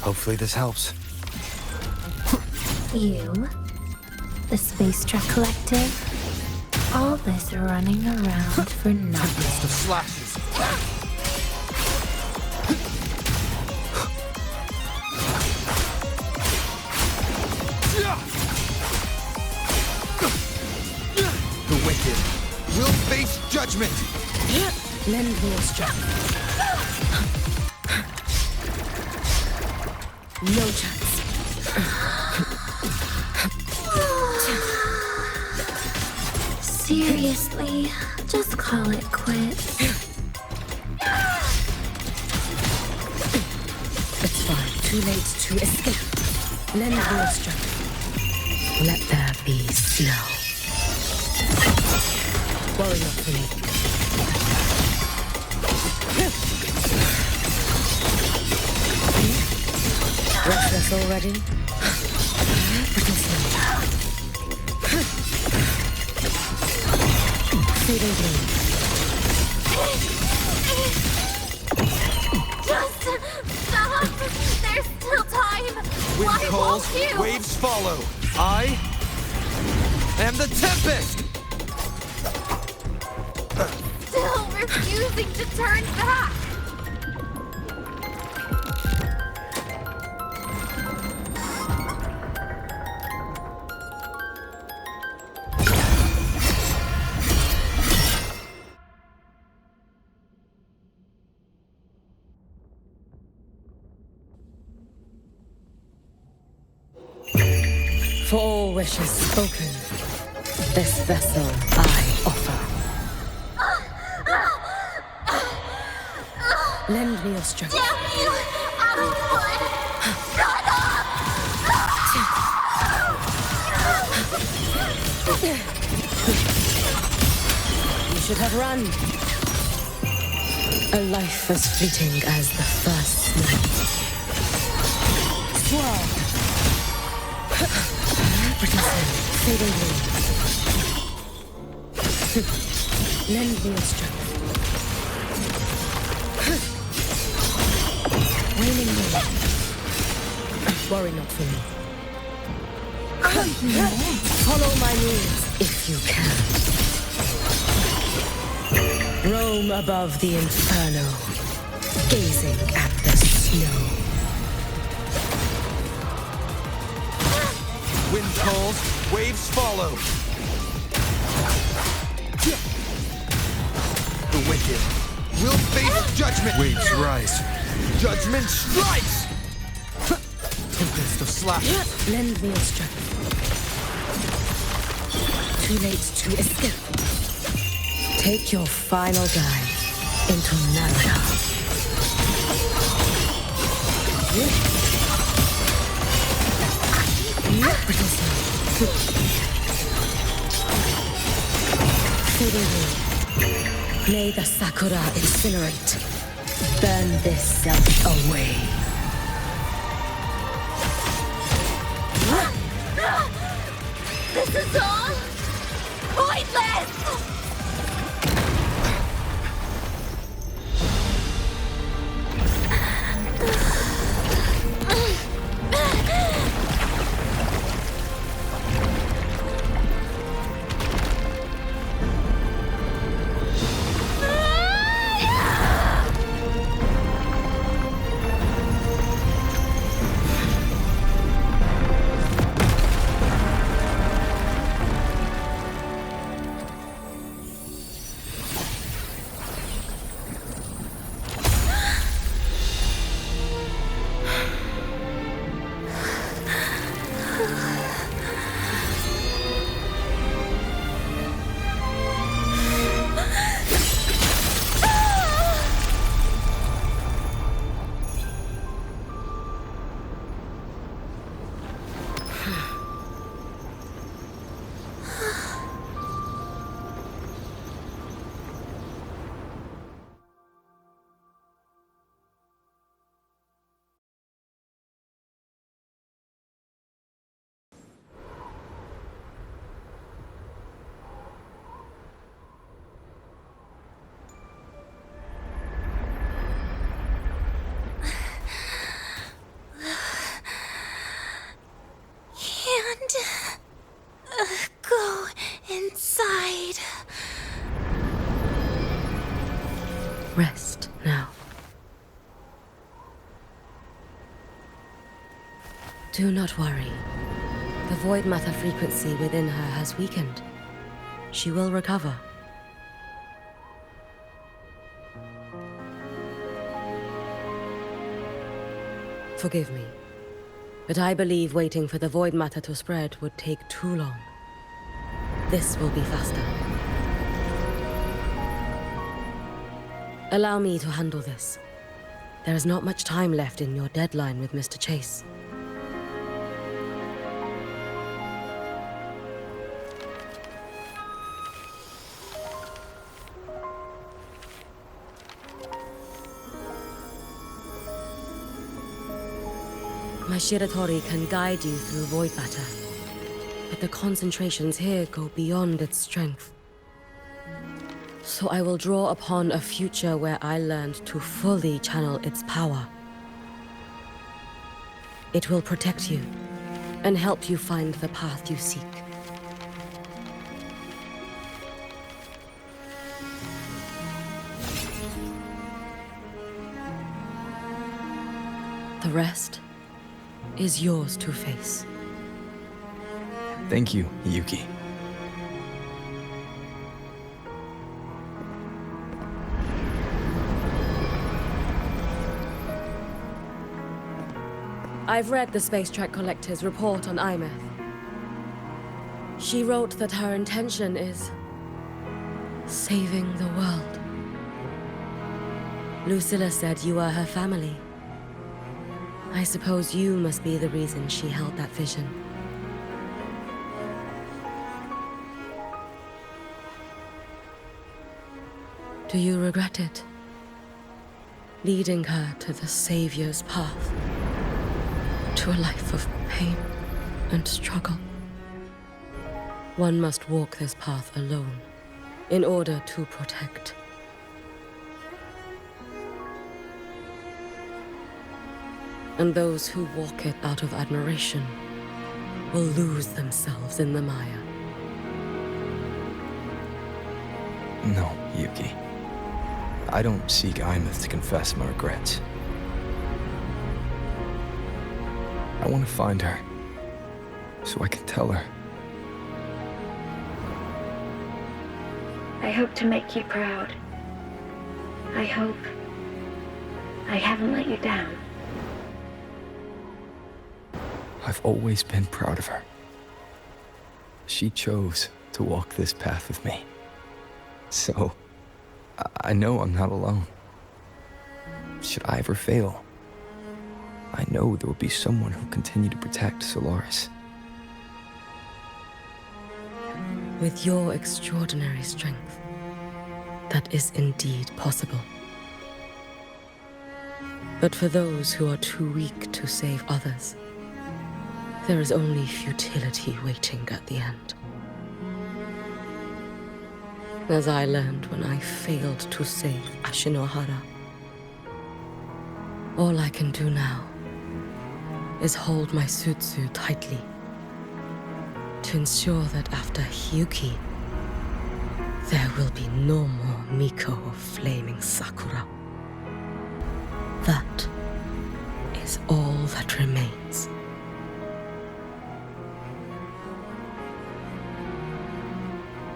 Hopefully this helps. You? The Space Truck Collective? All this running around for nothing. The slashes. The wicked will face judgment. Lend me your strength. No chance. Seriously, just call it quits. It's fine. Too late to escape. Lend me your strength. Let there be snow. Worry not for me. Restless already? Brittle snow. Fading green. Just stop! There's still time! Wind Why calls, won't you? waves follow. I am the Tempest! Still refusing to turn back! For all wishes spoken, this vessel I offer. Lend me your strength. Damn you! Out of blood! Shut up! You should have run. A life as fleeting as the first snow. Swirl. Brittle snow, fading green. Lend me your strength. Waning wind. Worry not for me. Follow my moves if you can. Roam above the inferno, gazing at the snow. Wind calls, waves follow. The wicked will face judgment. Waves rise. Judgment strikes. Tempest of slashes. Lend me your strength. Too late to escape. Take your final dive into Narada. May the Sakura incinerate. Burn this self away. This is all pointless! Do not worry. The void matter frequency within her has weakened. She will recover. Forgive me, but I believe waiting for the void matter to spread would take too long. This will be faster. Allow me to handle this. There is not much time left in your deadline with Mr. Chase. My Shiratori can guide you through void matter, but the concentrations here go beyond its strength. So I will draw upon a future where I learned to fully channel its power. It will protect you and help you find the path you seek. The rest is yours to face. Thank you, Yuki. I've read the Space Track Collector's report on Imminent. She wrote that her intention is saving the world. Lucilla said you are her family. I suppose you must be the reason she held that vision. Do you regret it? Leading her to the Savior's path? To a life of pain and struggle? One must walk this path alone in order to protect. And those who walk it out of admiration will lose themselves in the mire. No, Yuki. I don't seek Imminent to confess my regrets. I want to find her, so I can tell her. I hope to make you proud. I hope I haven't let you down. I've always been proud of her. She chose to walk this path with me. So, I know I'm not alone. Should I ever fail, I know there will be someone who'll continue to protect Solaris. With your extraordinary strength, that is indeed possible. But for those who are too weak to save others, there is only futility waiting at the end. As I learned when I failed to save Ashinohara. All I can do now is hold my Sutsu tightly to ensure that after Hyuki, there will be no more Miko of flaming Sakura. That is all that remains.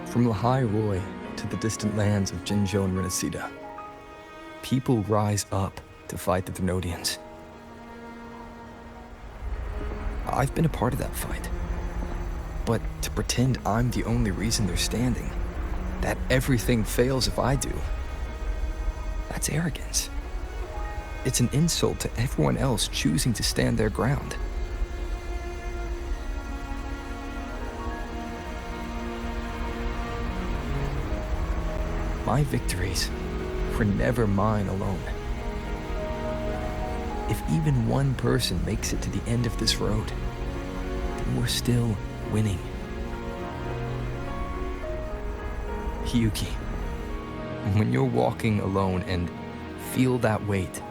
From Lahai Roy to the distant lands of Jinzhou and Renacida, people rise up to fight the Thrunodians. I've been a part of that fight. But to pretend I'm the only reason they're standing, that everything fails if I do, that's arrogance. It's an insult to everyone else choosing to stand their ground. My victories were never mine alone. If even one person makes it to the end of this road, then we're still winning. Yuki, when you're walking alone and feel that weight,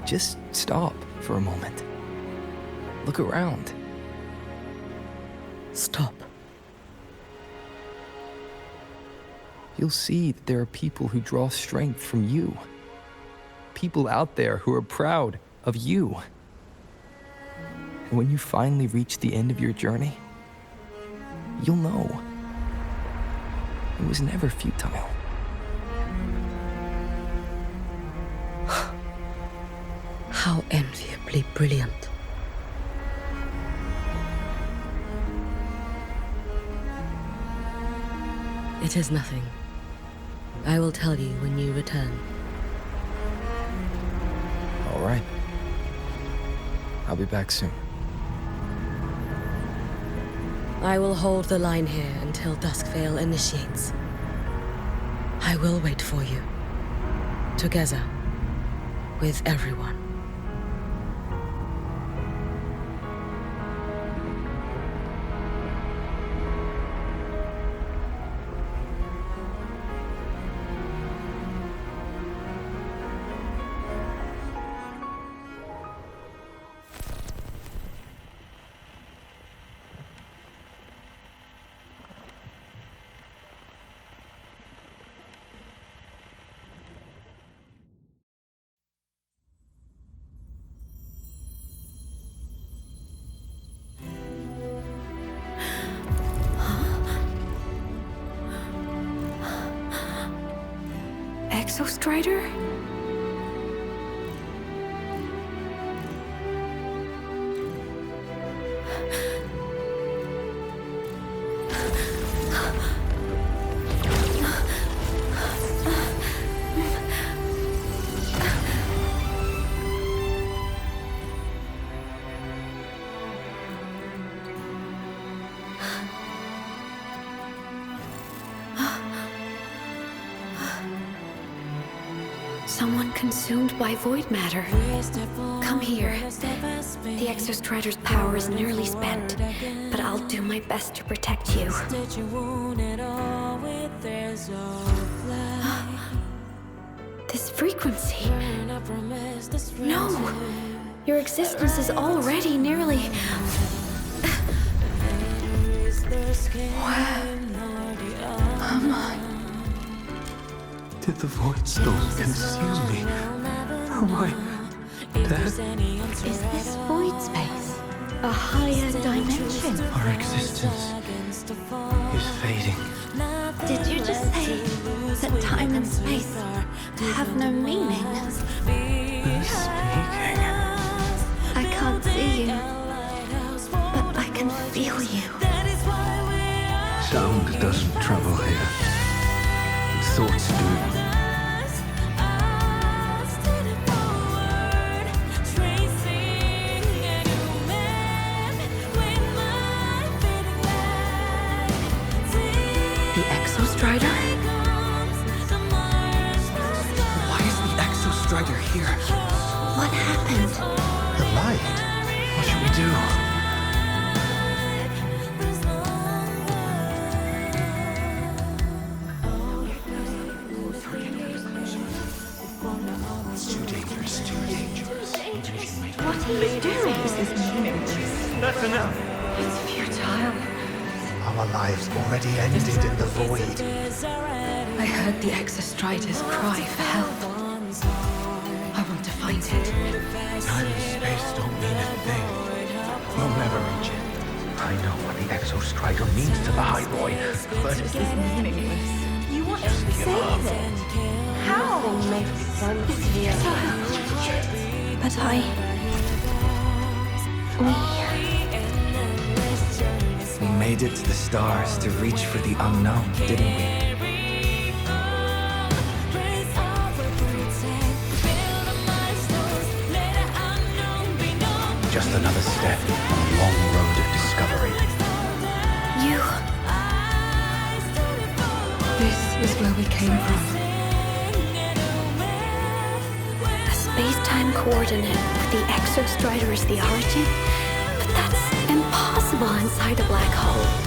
just stop for a moment. Look around. Stop. You'll see that there are people who draw strength from you. People out there who are proud of you. when you finally reach the end of your journey, you'll know. It was never futile. How enviably brilliant. It is nothing. I will tell you when you return. All right. I'll be back soon. I will hold the line here until Duskvale initiates. I will wait for you. Together. With everyone. Exostrider? Someone consumed by void matter. Come here. The Exostrider's power is nearly spent, but I'll do my best to protect you. This frequency. No! Your existence is already nearly... Where am I? Did the Void Storm consume me? Am I dead? Is this void space a higher dimension? Our existence is fading. Did you just say that time and space have no meaning? Who's speaking? I can't see you, but I can feel you. Sound doesn't travel here. Thoughts do. The Exostrider? Why is the Exostrider here? What happened? The light. What should we do? What are you doing? This is meaningless. That's enough. It's futile. Our lives already ended in the void. I heard the Exostrider's cry for help. I want to find it. Time and space don't mean a thing. We'll never reach it. I know what the Exostrider means to the High Boy, but This is meaningless. You want to save it? How? It's futile. But We made it to the stars to reach for the unknown, didn't we? just another step on a long road of discovery. You... This is where we came from. A space-time coordinate with the Exostrider as the origin? But that's impossible inside a black hole.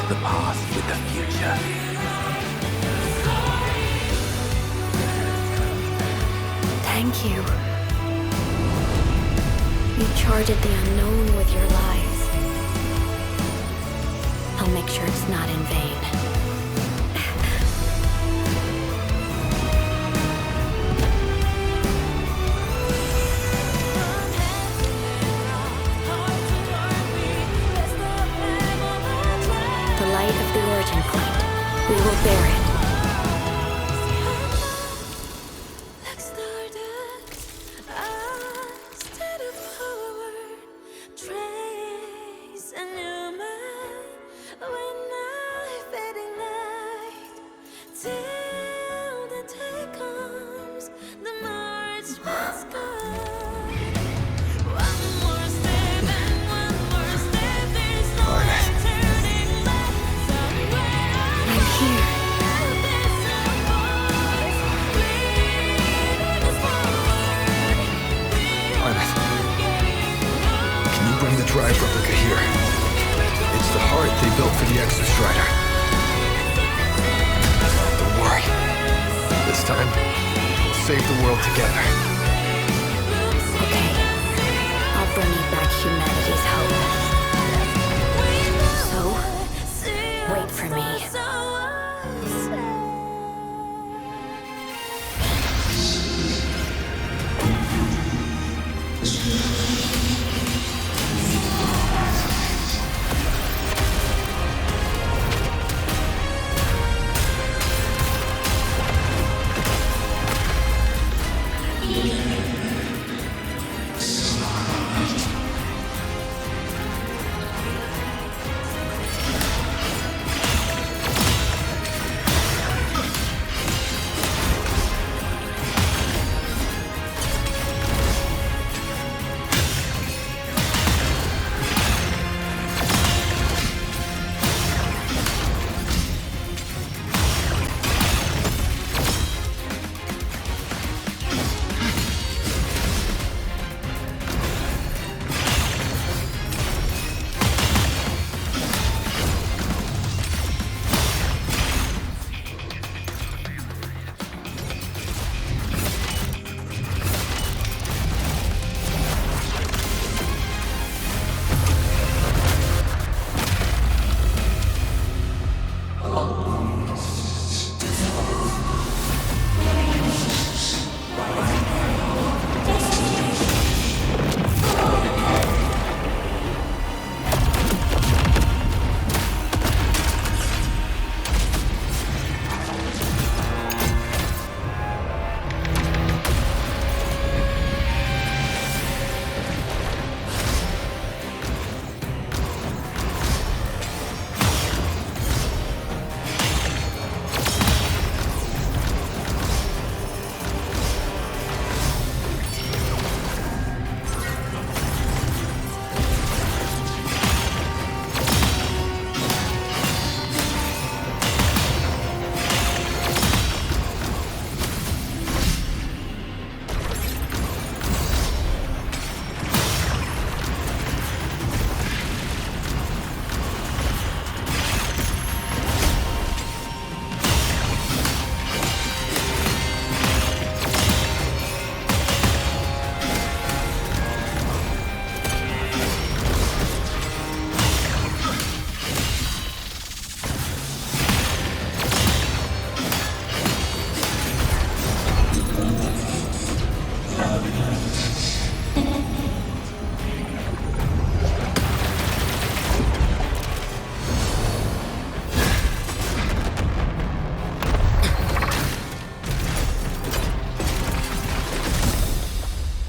The path with the future. Thank you. You charted the unknown with your lies. I'll make sure it's not in vain. The light of the origin point. We will bear it. Drive replica here. It's the heart they built for the Exostrider. Don't worry. This time, we'll save the world together. Okay. I'll bring you back humanity's hope. So, wait for me.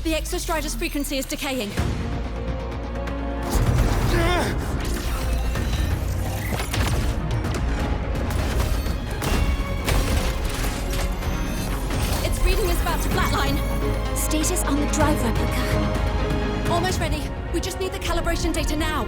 The Exostrider's frequency is decaying. Its reading is about to flatline. Status on the drive replica. Almost ready. We just need the calibration data now.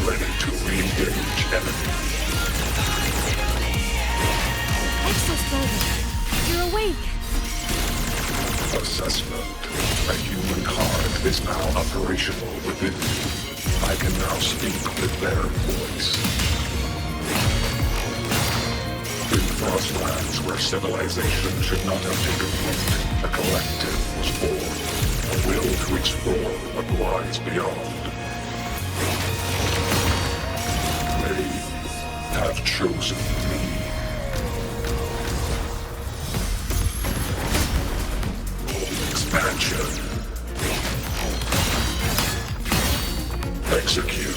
Ready to re-engage enemy. Exostrider, you're awake. Assessment. A human card is now operational within me. I can now speak with their voice. In Frostlands, where civilization should not have taken root, a collective was born. A will to explore what lies beyond. They have chosen me. Expansion. Execute.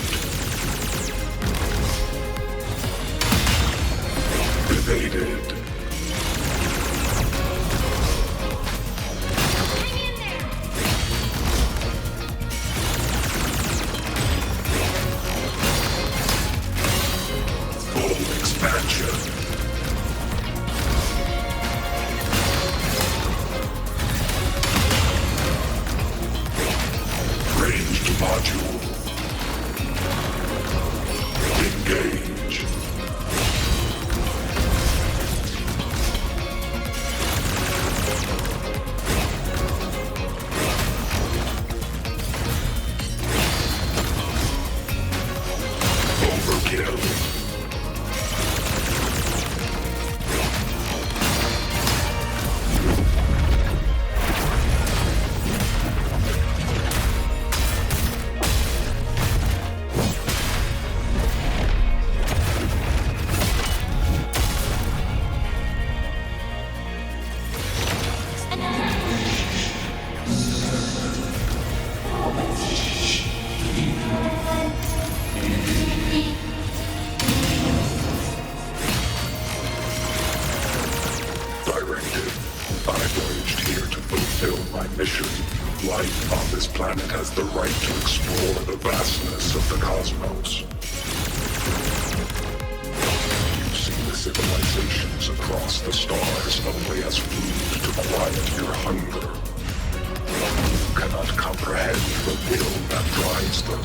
Evaded. Full expansion. Ranged module. Engage. Overkill. Directive. I voyaged here to fulfill my mission. Life on this planet has the right to explore the vastness of the cosmos. You see the civilizations across the stars only as food to quiet your hunger. You cannot comprehend the will that drives them.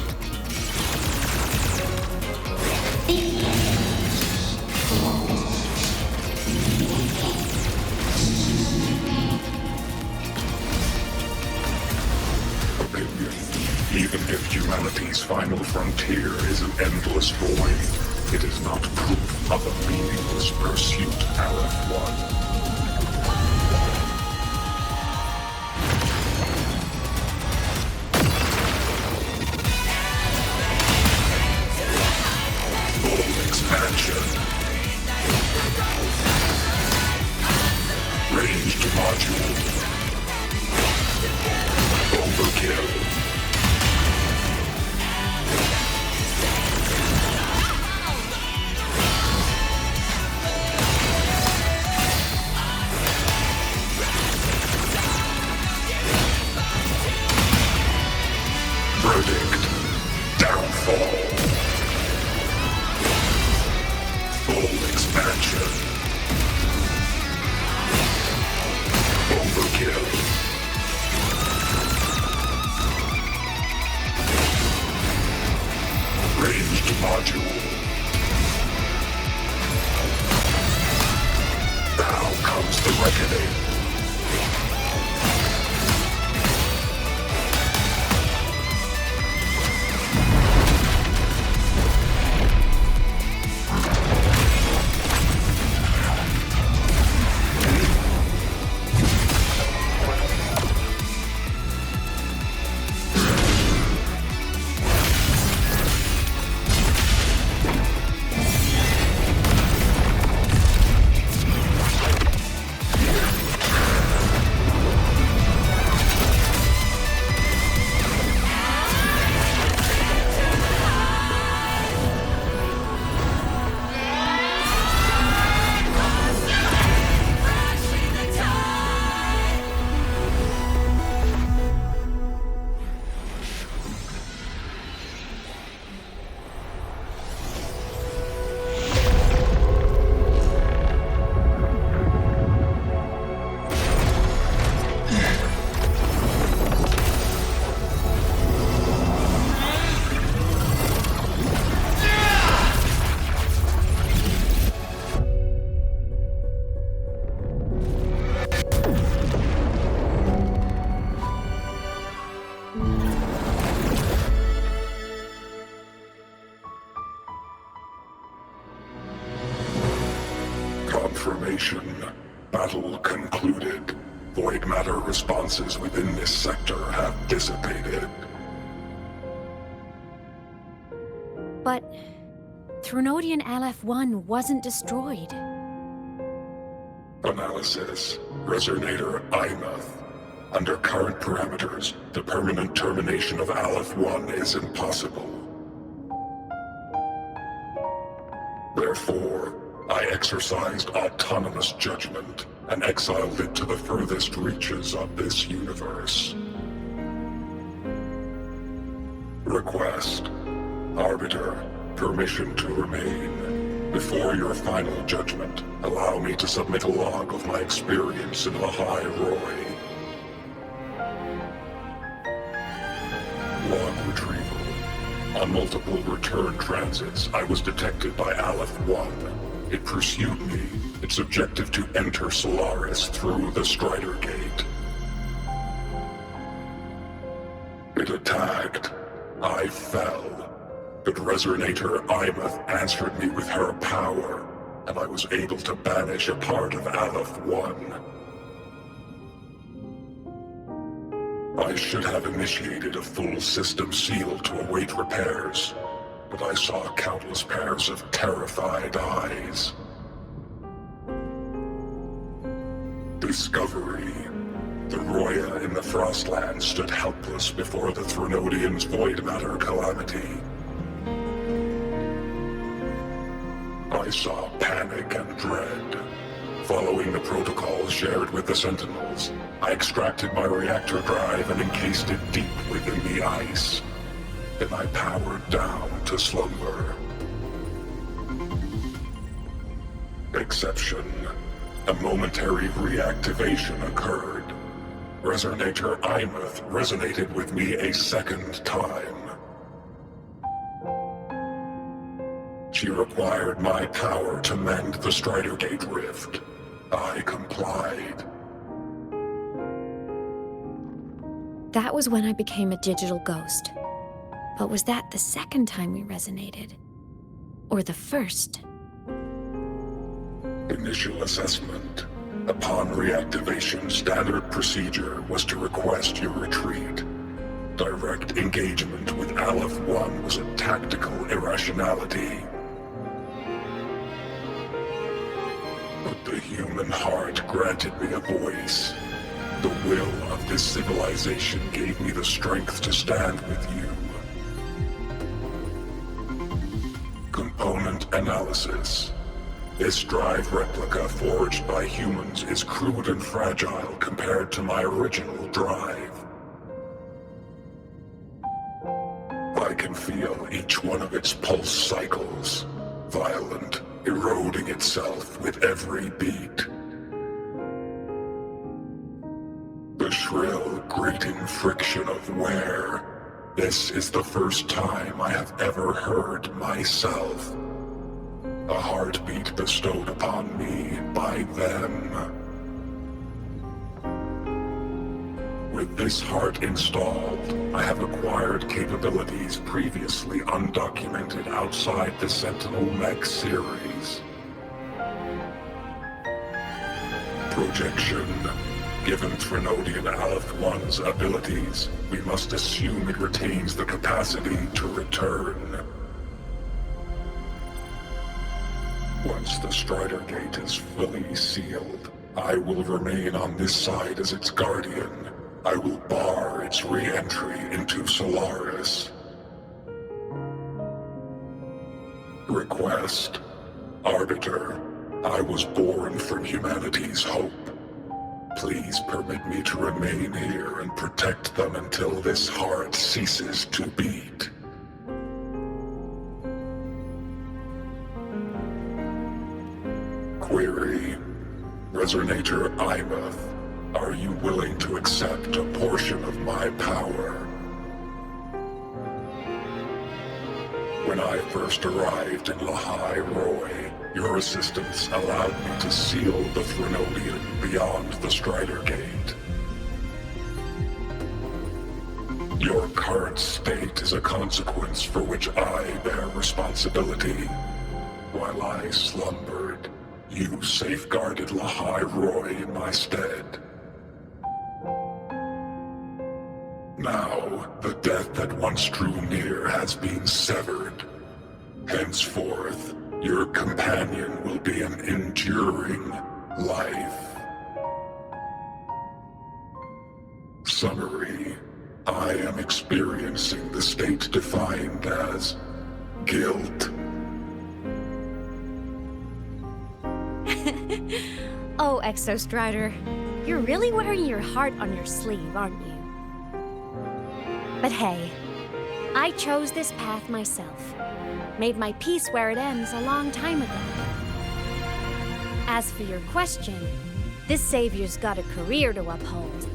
Opinion. Even if humanity's final frontier is an endless void, it is not proof of a meaningless pursuit, Aleph One. Expansion. Ranged module. Overkill. Verdict. Downfall. Full expansion. Overkill. Ranged module. Now comes the reckoning. Confirmation. Battle concluded. Void matter responses within this sector have dissipated. But Threnodian LF-1 wasn't destroyed. Analysis. Resonator Imminent. Under current parameters, the permanent termination of Aleph-1 is impossible. Therefore, I exercised autonomous judgment and exiled it to the furthest reaches of this universe. Request. Arbiter, permission to remain. Before your final judgment, allow me to submit a log of my experience in Lahai Roy. Log retrieval. On multiple return transits, I was detected by Aleph-1. It pursued me, its objective to enter Solaris through the Strider Gate. It attacked. I fell. But Resonator Imminent answered me with her power, and I was able to banish a part of Aleph-1. I should have initiated a full system seal to await repairs, but I saw countless pairs of terrified eyes. Discovery. The Roya in the Frostlands stood helpless before the Threnodians' void matter calamity. I saw panic and dread. Following the protocols shared with the Sentinels, I extracted my reactor drive and encased it deep within the ice. Then I powered down to slumber. Exception. A momentary reactivation occurred. Resonator Imminent resonated with me a second time. She required my power to mend the Strider Gate rift. I complied. That was when I became a digital ghost. But was that the second time we resonated? Or the first? Initial assessment. Upon reactivation, standard procedure was to request your retreat. Direct engagement with Aleph-1 was a tactical irrationality. But the human heart granted me a voice. The will of this civilization gave me the strength to stand with you. Component analysis. This drive replica forged by humans is crude and fragile compared to my original drive. I can feel each one of its pulse cycles, violent, eroding itself with every beat. The shrill, grating friction of wear. This is the first time I have ever heard myself. A heartbeat bestowed upon me by them. With this heart installed, I have acquired capabilities previously undocumented outside the Sentinel Mech series. Projection. Given Threnodian Aleph-1's abilities, we must assume it retains the capacity to return. Once the Strider Gate is fully sealed, I will remain on this side as its guardian. I will bar its re-entry into Solaris. Request. Arbiter, I was born from humanity's hope. Please permit me to remain here and protect them until this heart ceases to beat. Query. Resonator Imminent, are you willing to accept a portion of my power? When I first arrived in Lahai Roy, your assistance allowed me to seal the Threnodian beyond the Strider Gate. Your current state is a consequence for which I bear responsibility. While I slumbered, You safeguarded Lahai Roy in my stead. Now, the death that once drew near has been severed. Henceforth, your companion will be an enduring life. Summary: I am experiencing the state defined as guilt. Oh, Exostrider, you're really wearing your heart on your sleeve, aren't you? But hey, I chose this path myself. Made my peace where it ends a long time ago. As for your question, this savior's got a career to uphold.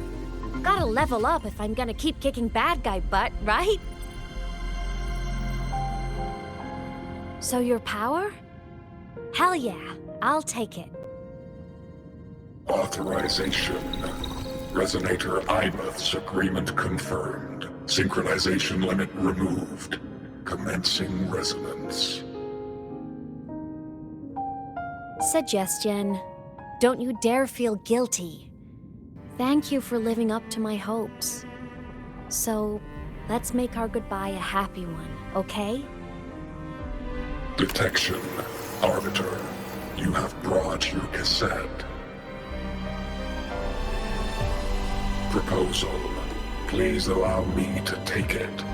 Gotta level up if I'm gonna keep kicking bad guy butt, right? So your power? Hell yeah, I'll take it. Authorization. Resonator Imouth's agreement confirmed. Synchronization limit removed. Commencing resonance. Suggestion. Don't you dare feel guilty. Thank you for living up to my hopes. So, let's make our goodbye a happy one, okay? Detection. Arbiter, you have brought your cassette. Proposal. Please allow me to take it.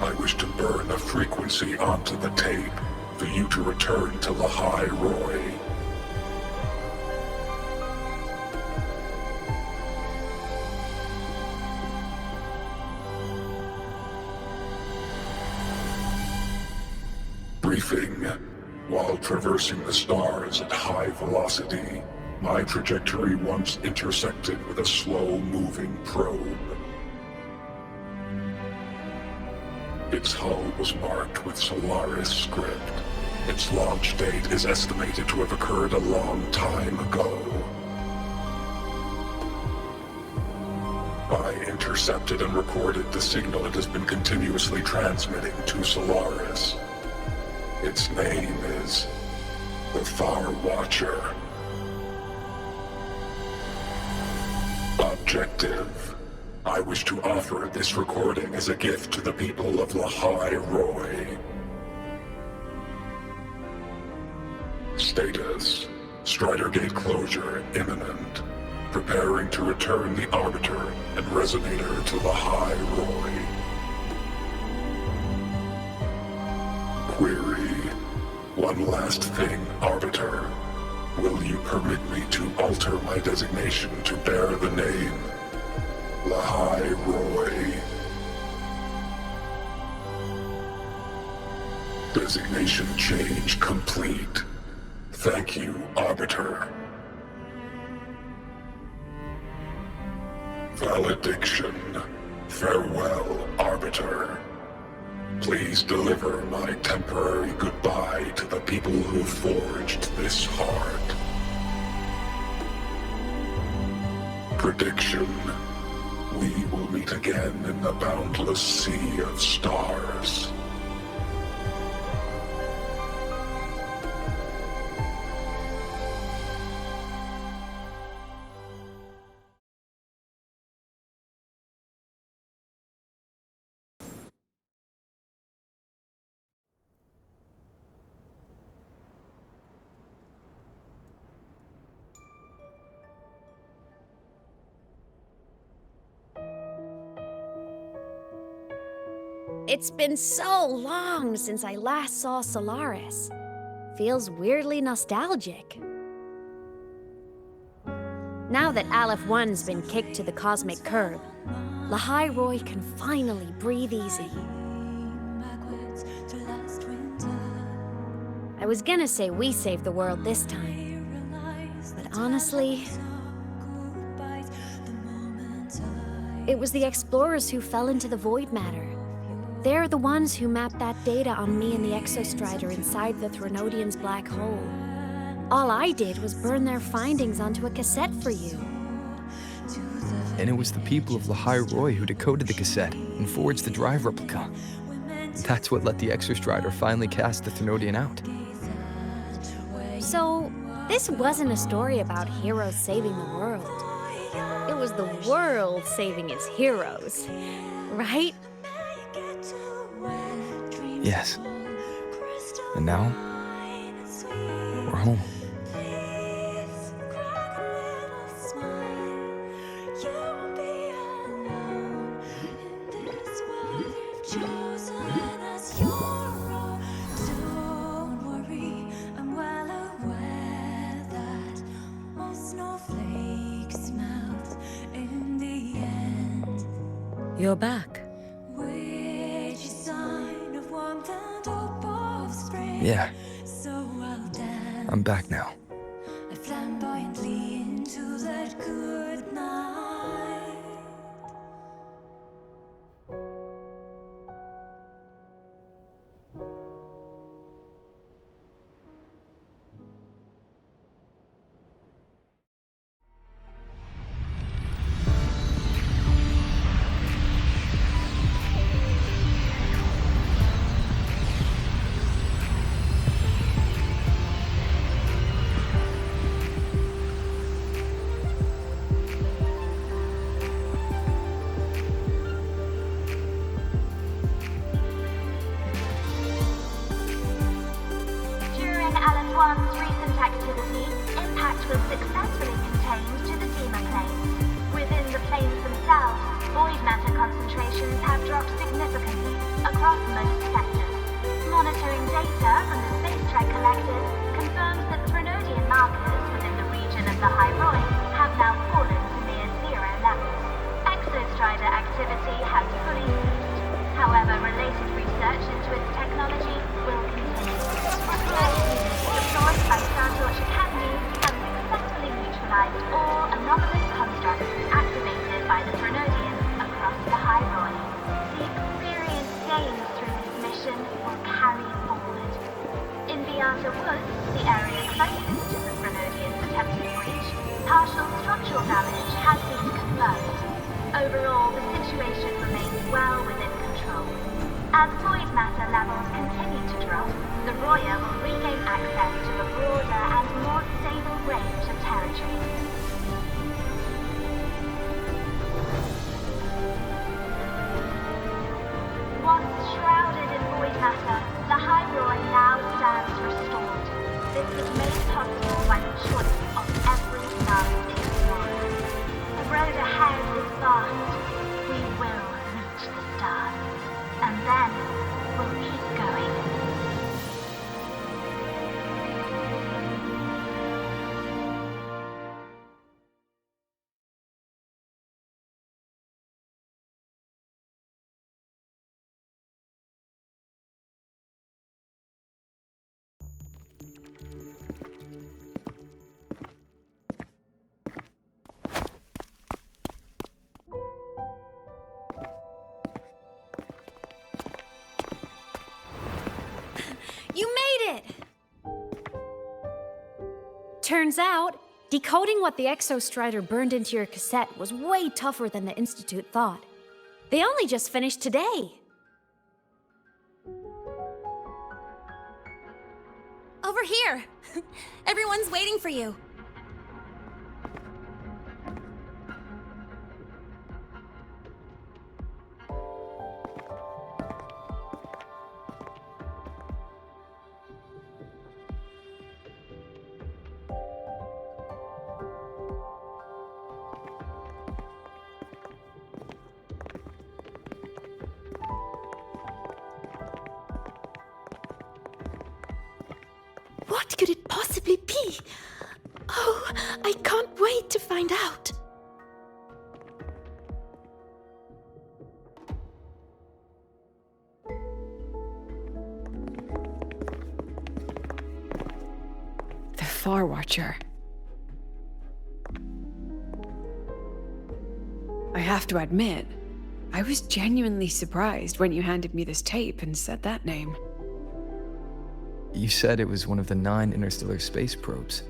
I wish to burn a frequency onto the tape for you to return to Lahai Roy. Briefing. While traversing the stars at high velocity, my trajectory once intersected with a slow-moving probe. Its hull was marked with Solaris script. Its launch date is estimated to have occurred a long time ago. I intercepted and recorded the signal it has been continuously transmitting to Solaris. Its name is the Far Watcher. Objective. I wish to offer this recording as a gift to the people of Lahai Roy. Status. Strider Gate closure imminent. Preparing to return the Arbiter and Resonator to Lahai Roy. Query. One last thing, Arbiter. Will you permit me to alter my designation to bear the name Lahai Roy? Designation change complete. Thank you, Arbiter. Valediction. Farewell, Arbiter. Please deliver my temporary goodbye to the people who forged this heart. Prediction. We will meet again in the boundless sea of stars. It's been so long since I last saw Solaris. Feels weirdly nostalgic. Now that Aleph 1's been kicked to the cosmic curb, Lahai Roy can finally breathe easy. I was gonna say we saved the world this time, but honestly, it was the explorers who fell into the void matter. They're the ones who mapped that data on me and the Exostrider inside the Threnodian's black hole. All I did was burn their findings onto a cassette for you. And it was the people of Lahai Roy who decoded the cassette and forged the drive replica. That's what let the Exostrider finally cast the Threnodian out. So, This wasn't a story about heroes saving the world. It was the world saving its heroes, right? Yes. And now, we're home. You're back. Yeah. I'm back now. One's recent activity, impact was successfully contained to the Dimmr Plains. Within the plains themselves, void matter concentrations have dropped significantly across most sectors. Monitoring data from the Space Trek Collective confirms that Threnodian markers within the region of Lahai have now fallen to near zero levels. Exostrider activity has fully ceased. However, related research into its technology will continue. Deployed by Startorch Academy have successfully neutralized all anomalous constructs activated by the Threnodians across the High Roy. The experience gained through this mission will carry forward. In Beata Woods, the area closest to the Threnodians' attempted breach, partial structural damage has been confirmed. Overall, the situation remains well within control. As void matter levels continue to drop, the Roya will regain access to a broader and more stable range of territory. Once shrouded in void matter, the High Roy now stands restored. This was made possible by the choice of every last explorer. The road ahead is vast. We will reach the stars. And then we'll keep going. You made it! Turns out, decoding what the Exostrider burned into your cassette was way tougher than the Institute thought. They only just finished today. Over here! Everyone's waiting for you. What could it possibly be? Oh, I can't wait to find out. The Far Watcher. I have to admit, I was genuinely surprised when you handed me this tape and said that name. You said it was one of the 9 interstellar space probes,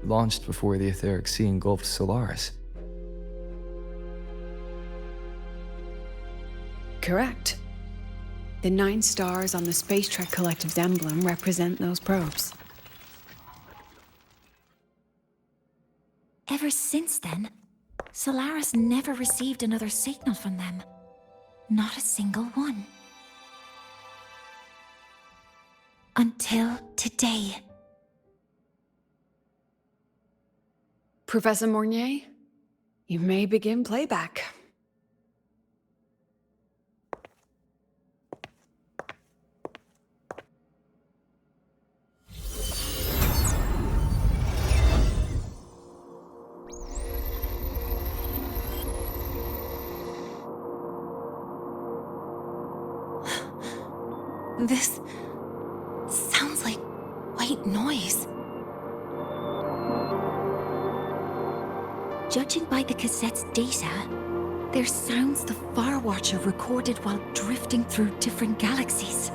launched before the etheric sea engulfed Solaris. Correct. The 9 stars on the Space Trek Collective's emblem represent those probes. Solaris never received another signal from them. Not a single one. Until today. Professor Mornier, you may begin playback. This sounds like white noise. Judging by the cassette's data, they're sounds the Far Watcher recorded while drifting through different galaxies.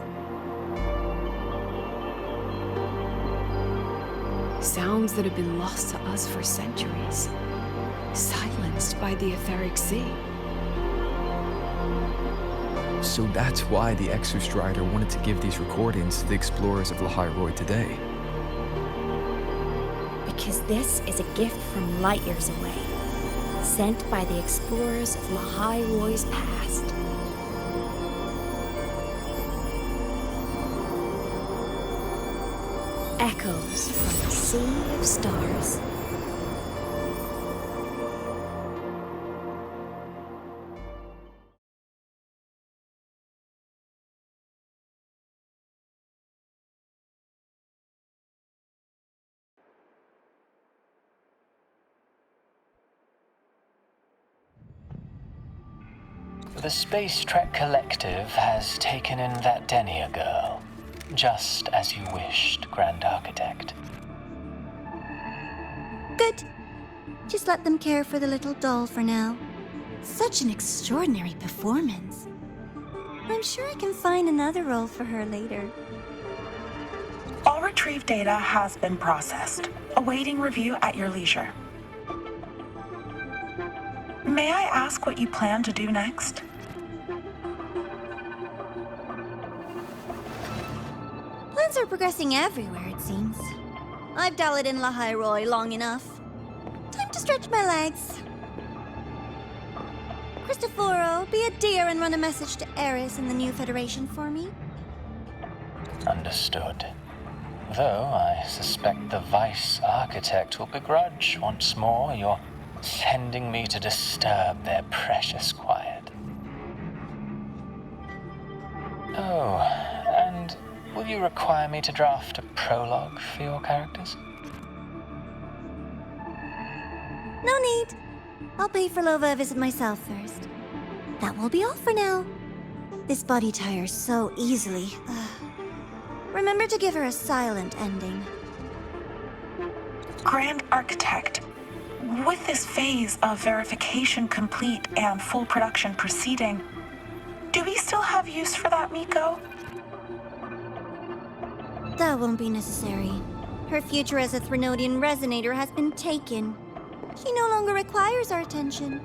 Sounds that have been lost to us for centuries. Silenced by the etheric sea. So that's why the Exostrider wanted to give these recordings to the explorers of Lahai today. Because this is a gift from light years away, sent by the explorers of Lahai's past. Echoes from the sea of stars. The Space Trek Collective has taken in that Denia girl, just as you wished, Grand Architect. Good. Just let them care for the little doll for now. Such an extraordinary performance. I'm sure I can find another role for her later. All retrieved data has been processed, awaiting review at your leisure. May I ask what you plan to do next? Plans are progressing everywhere, it seems. I've dallied in Lahai long enough. Time to stretch my legs. Cristoforo, be a dear and run a message to Eris and the new Federation for me. Understood. Though I suspect the Vice Architect will begrudge once more your sending me to disturb their precious quiet. Oh, and will you require me to draft a prologue for your characters? No need. I'll pay for Lova a visit myself first. That will be all for now. This body tires so easily. Remember to give her a silent ending. Grand Architect, with this phase of verification complete and full production proceeding, do we still have use for that Miko? That won't be necessary. Her future as a Threnodian resonator has been taken. She no longer requires our attention.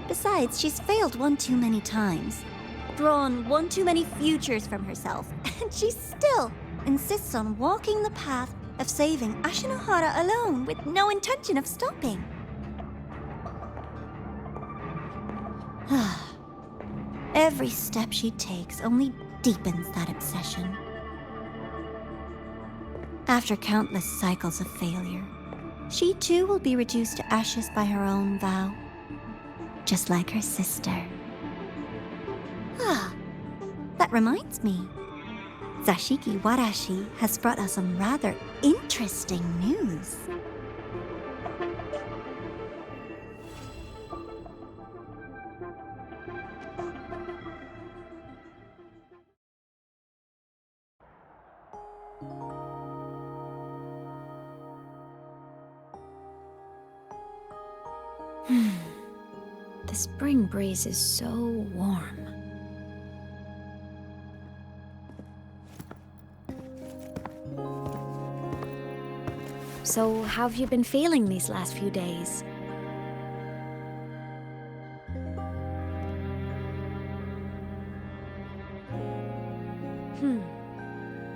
Besides, she's failed one too many times. Drawn one too many futures from herself, and she still insists on walking the path of saving Ashinohara alone with no intention of stopping. Every step she takes only deepens that obsession. After countless cycles of failure, she too will be reduced to ashes by her own vow, just like her sister. That reminds me. Zashiki Warashi has brought us some rather interesting news. The spring breeze is so warm. So, how have you been feeling these last few days?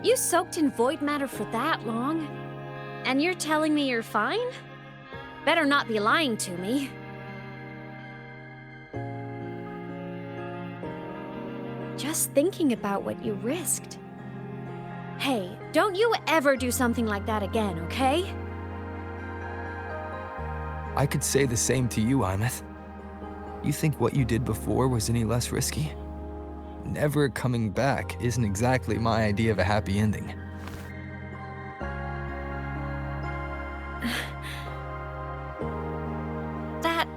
You soaked in void matter for that long? And you're telling me you're fine? Better not be lying to me. Just thinking about what you risked. Hey, don't you ever do something like that again, okay? I could say the same to you, Imminent. You think what you did before was any less risky? Never coming back isn't exactly my idea of a happy ending. That...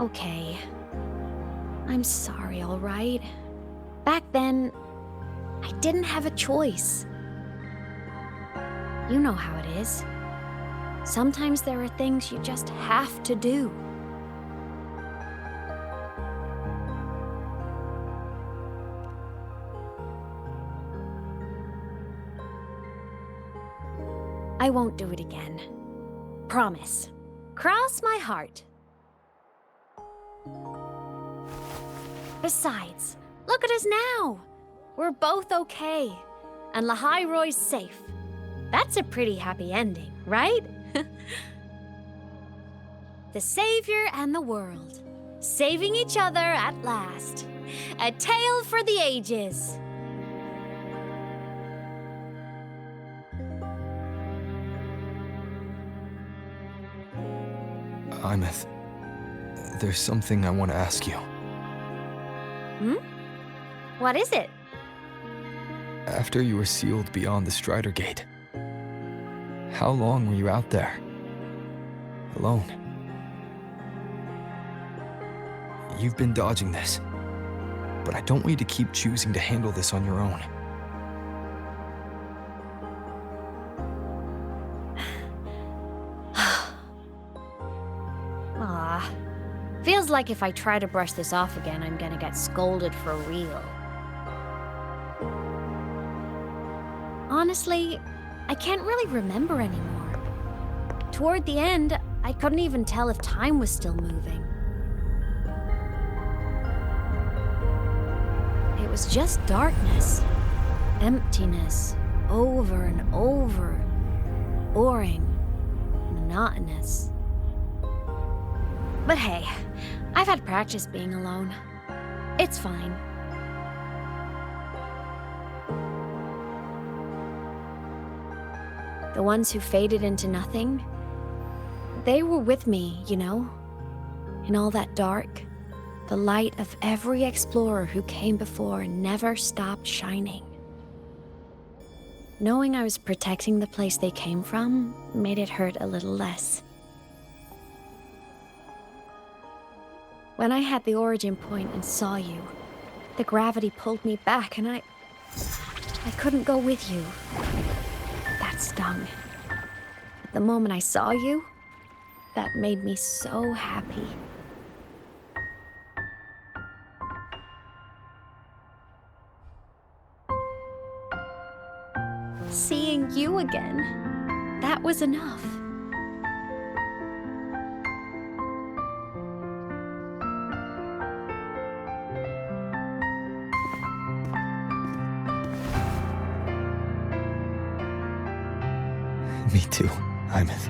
Okay. I'm sorry, all right? Back then, I didn't have a choice. You know how it is. Sometimes there are things you just have to do. I won't do it again. Promise. Cross my heart. Besides, look at us now. We're both okay. And Lahai Roy's safe. That's a pretty happy ending, right? The savior and the world. Saving each other at last. A tale for the ages. Imminent, there's something I want to ask you. What is it? After you were sealed beyond the Strider Gate, how long were you out there? Alone? You've been dodging this, but I don't want you to keep choosing to handle this on your own. Aw. Feels like if I try to brush this off again, I'm gonna get scolded for real. Honestly, I can't really remember anymore. Toward the end, I couldn't even tell if time was still moving. It was just darkness. Emptiness. Over and over. Boring. Monotonous. But hey, I've had practice being alone. It's fine. The ones who faded into nothing, they were with me, you know? In all that dark, the light of every explorer who came before never stopped shining. Knowing I was protecting the place they came from made it hurt a little less. When I had the origin point and saw you, the gravity pulled me back and I couldn't go with you. That stung. But the moment I saw you, that made me so happy. Seeing you again, that was enough. Me too, Imminent.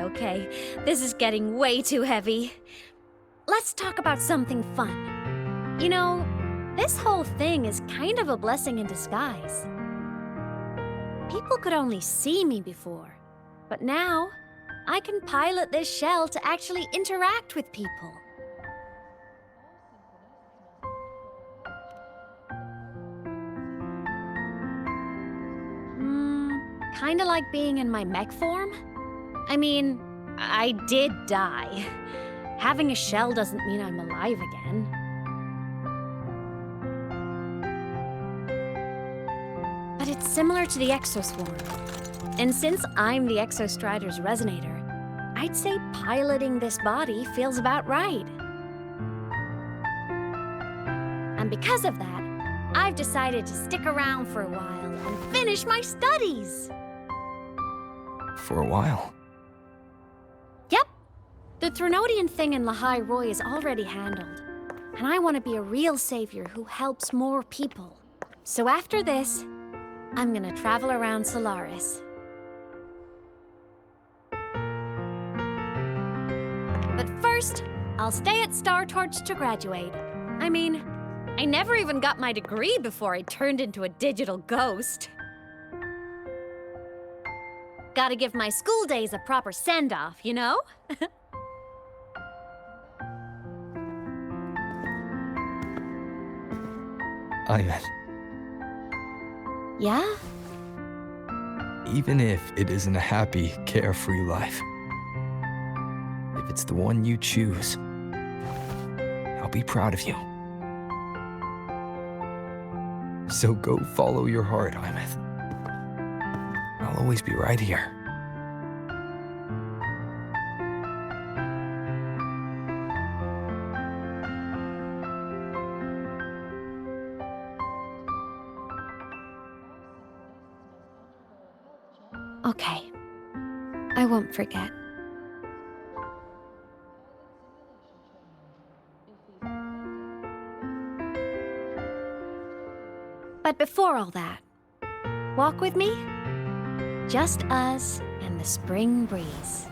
Okay. This is getting way too heavy. Let's talk about something fun. You know, this whole thing is kind of a blessing in disguise. People could only see me before, but now I can pilot this shell to actually interact with people. Kinda like being in my mech form? I mean, I did die. Having a shell doesn't mean I'm alive again. But it's similar to the Exoswarm. And since I'm the Exostrider's resonator, I'd say piloting this body feels about right. And because of that, I've decided to stick around for a while and finish my studies. For a while. Yep. The Threnodian thing in Lahai Roy is already handled. And I want to be a real savior who helps more people. So after this, I'm gonna travel around Solaris. But first, I'll stay at Star Torch to graduate. I mean, I never even got my degree before I turned into a digital ghost. Gotta give my school days a proper send-off, you know? Imminent. Yeah? Even if it isn't a happy, carefree life, if it's the one you choose, I'll be proud of you. So go follow your heart, Imminent. I'll always be right here. Okay. I won't forget. But before all that, walk with me? Just us and the spring breeze.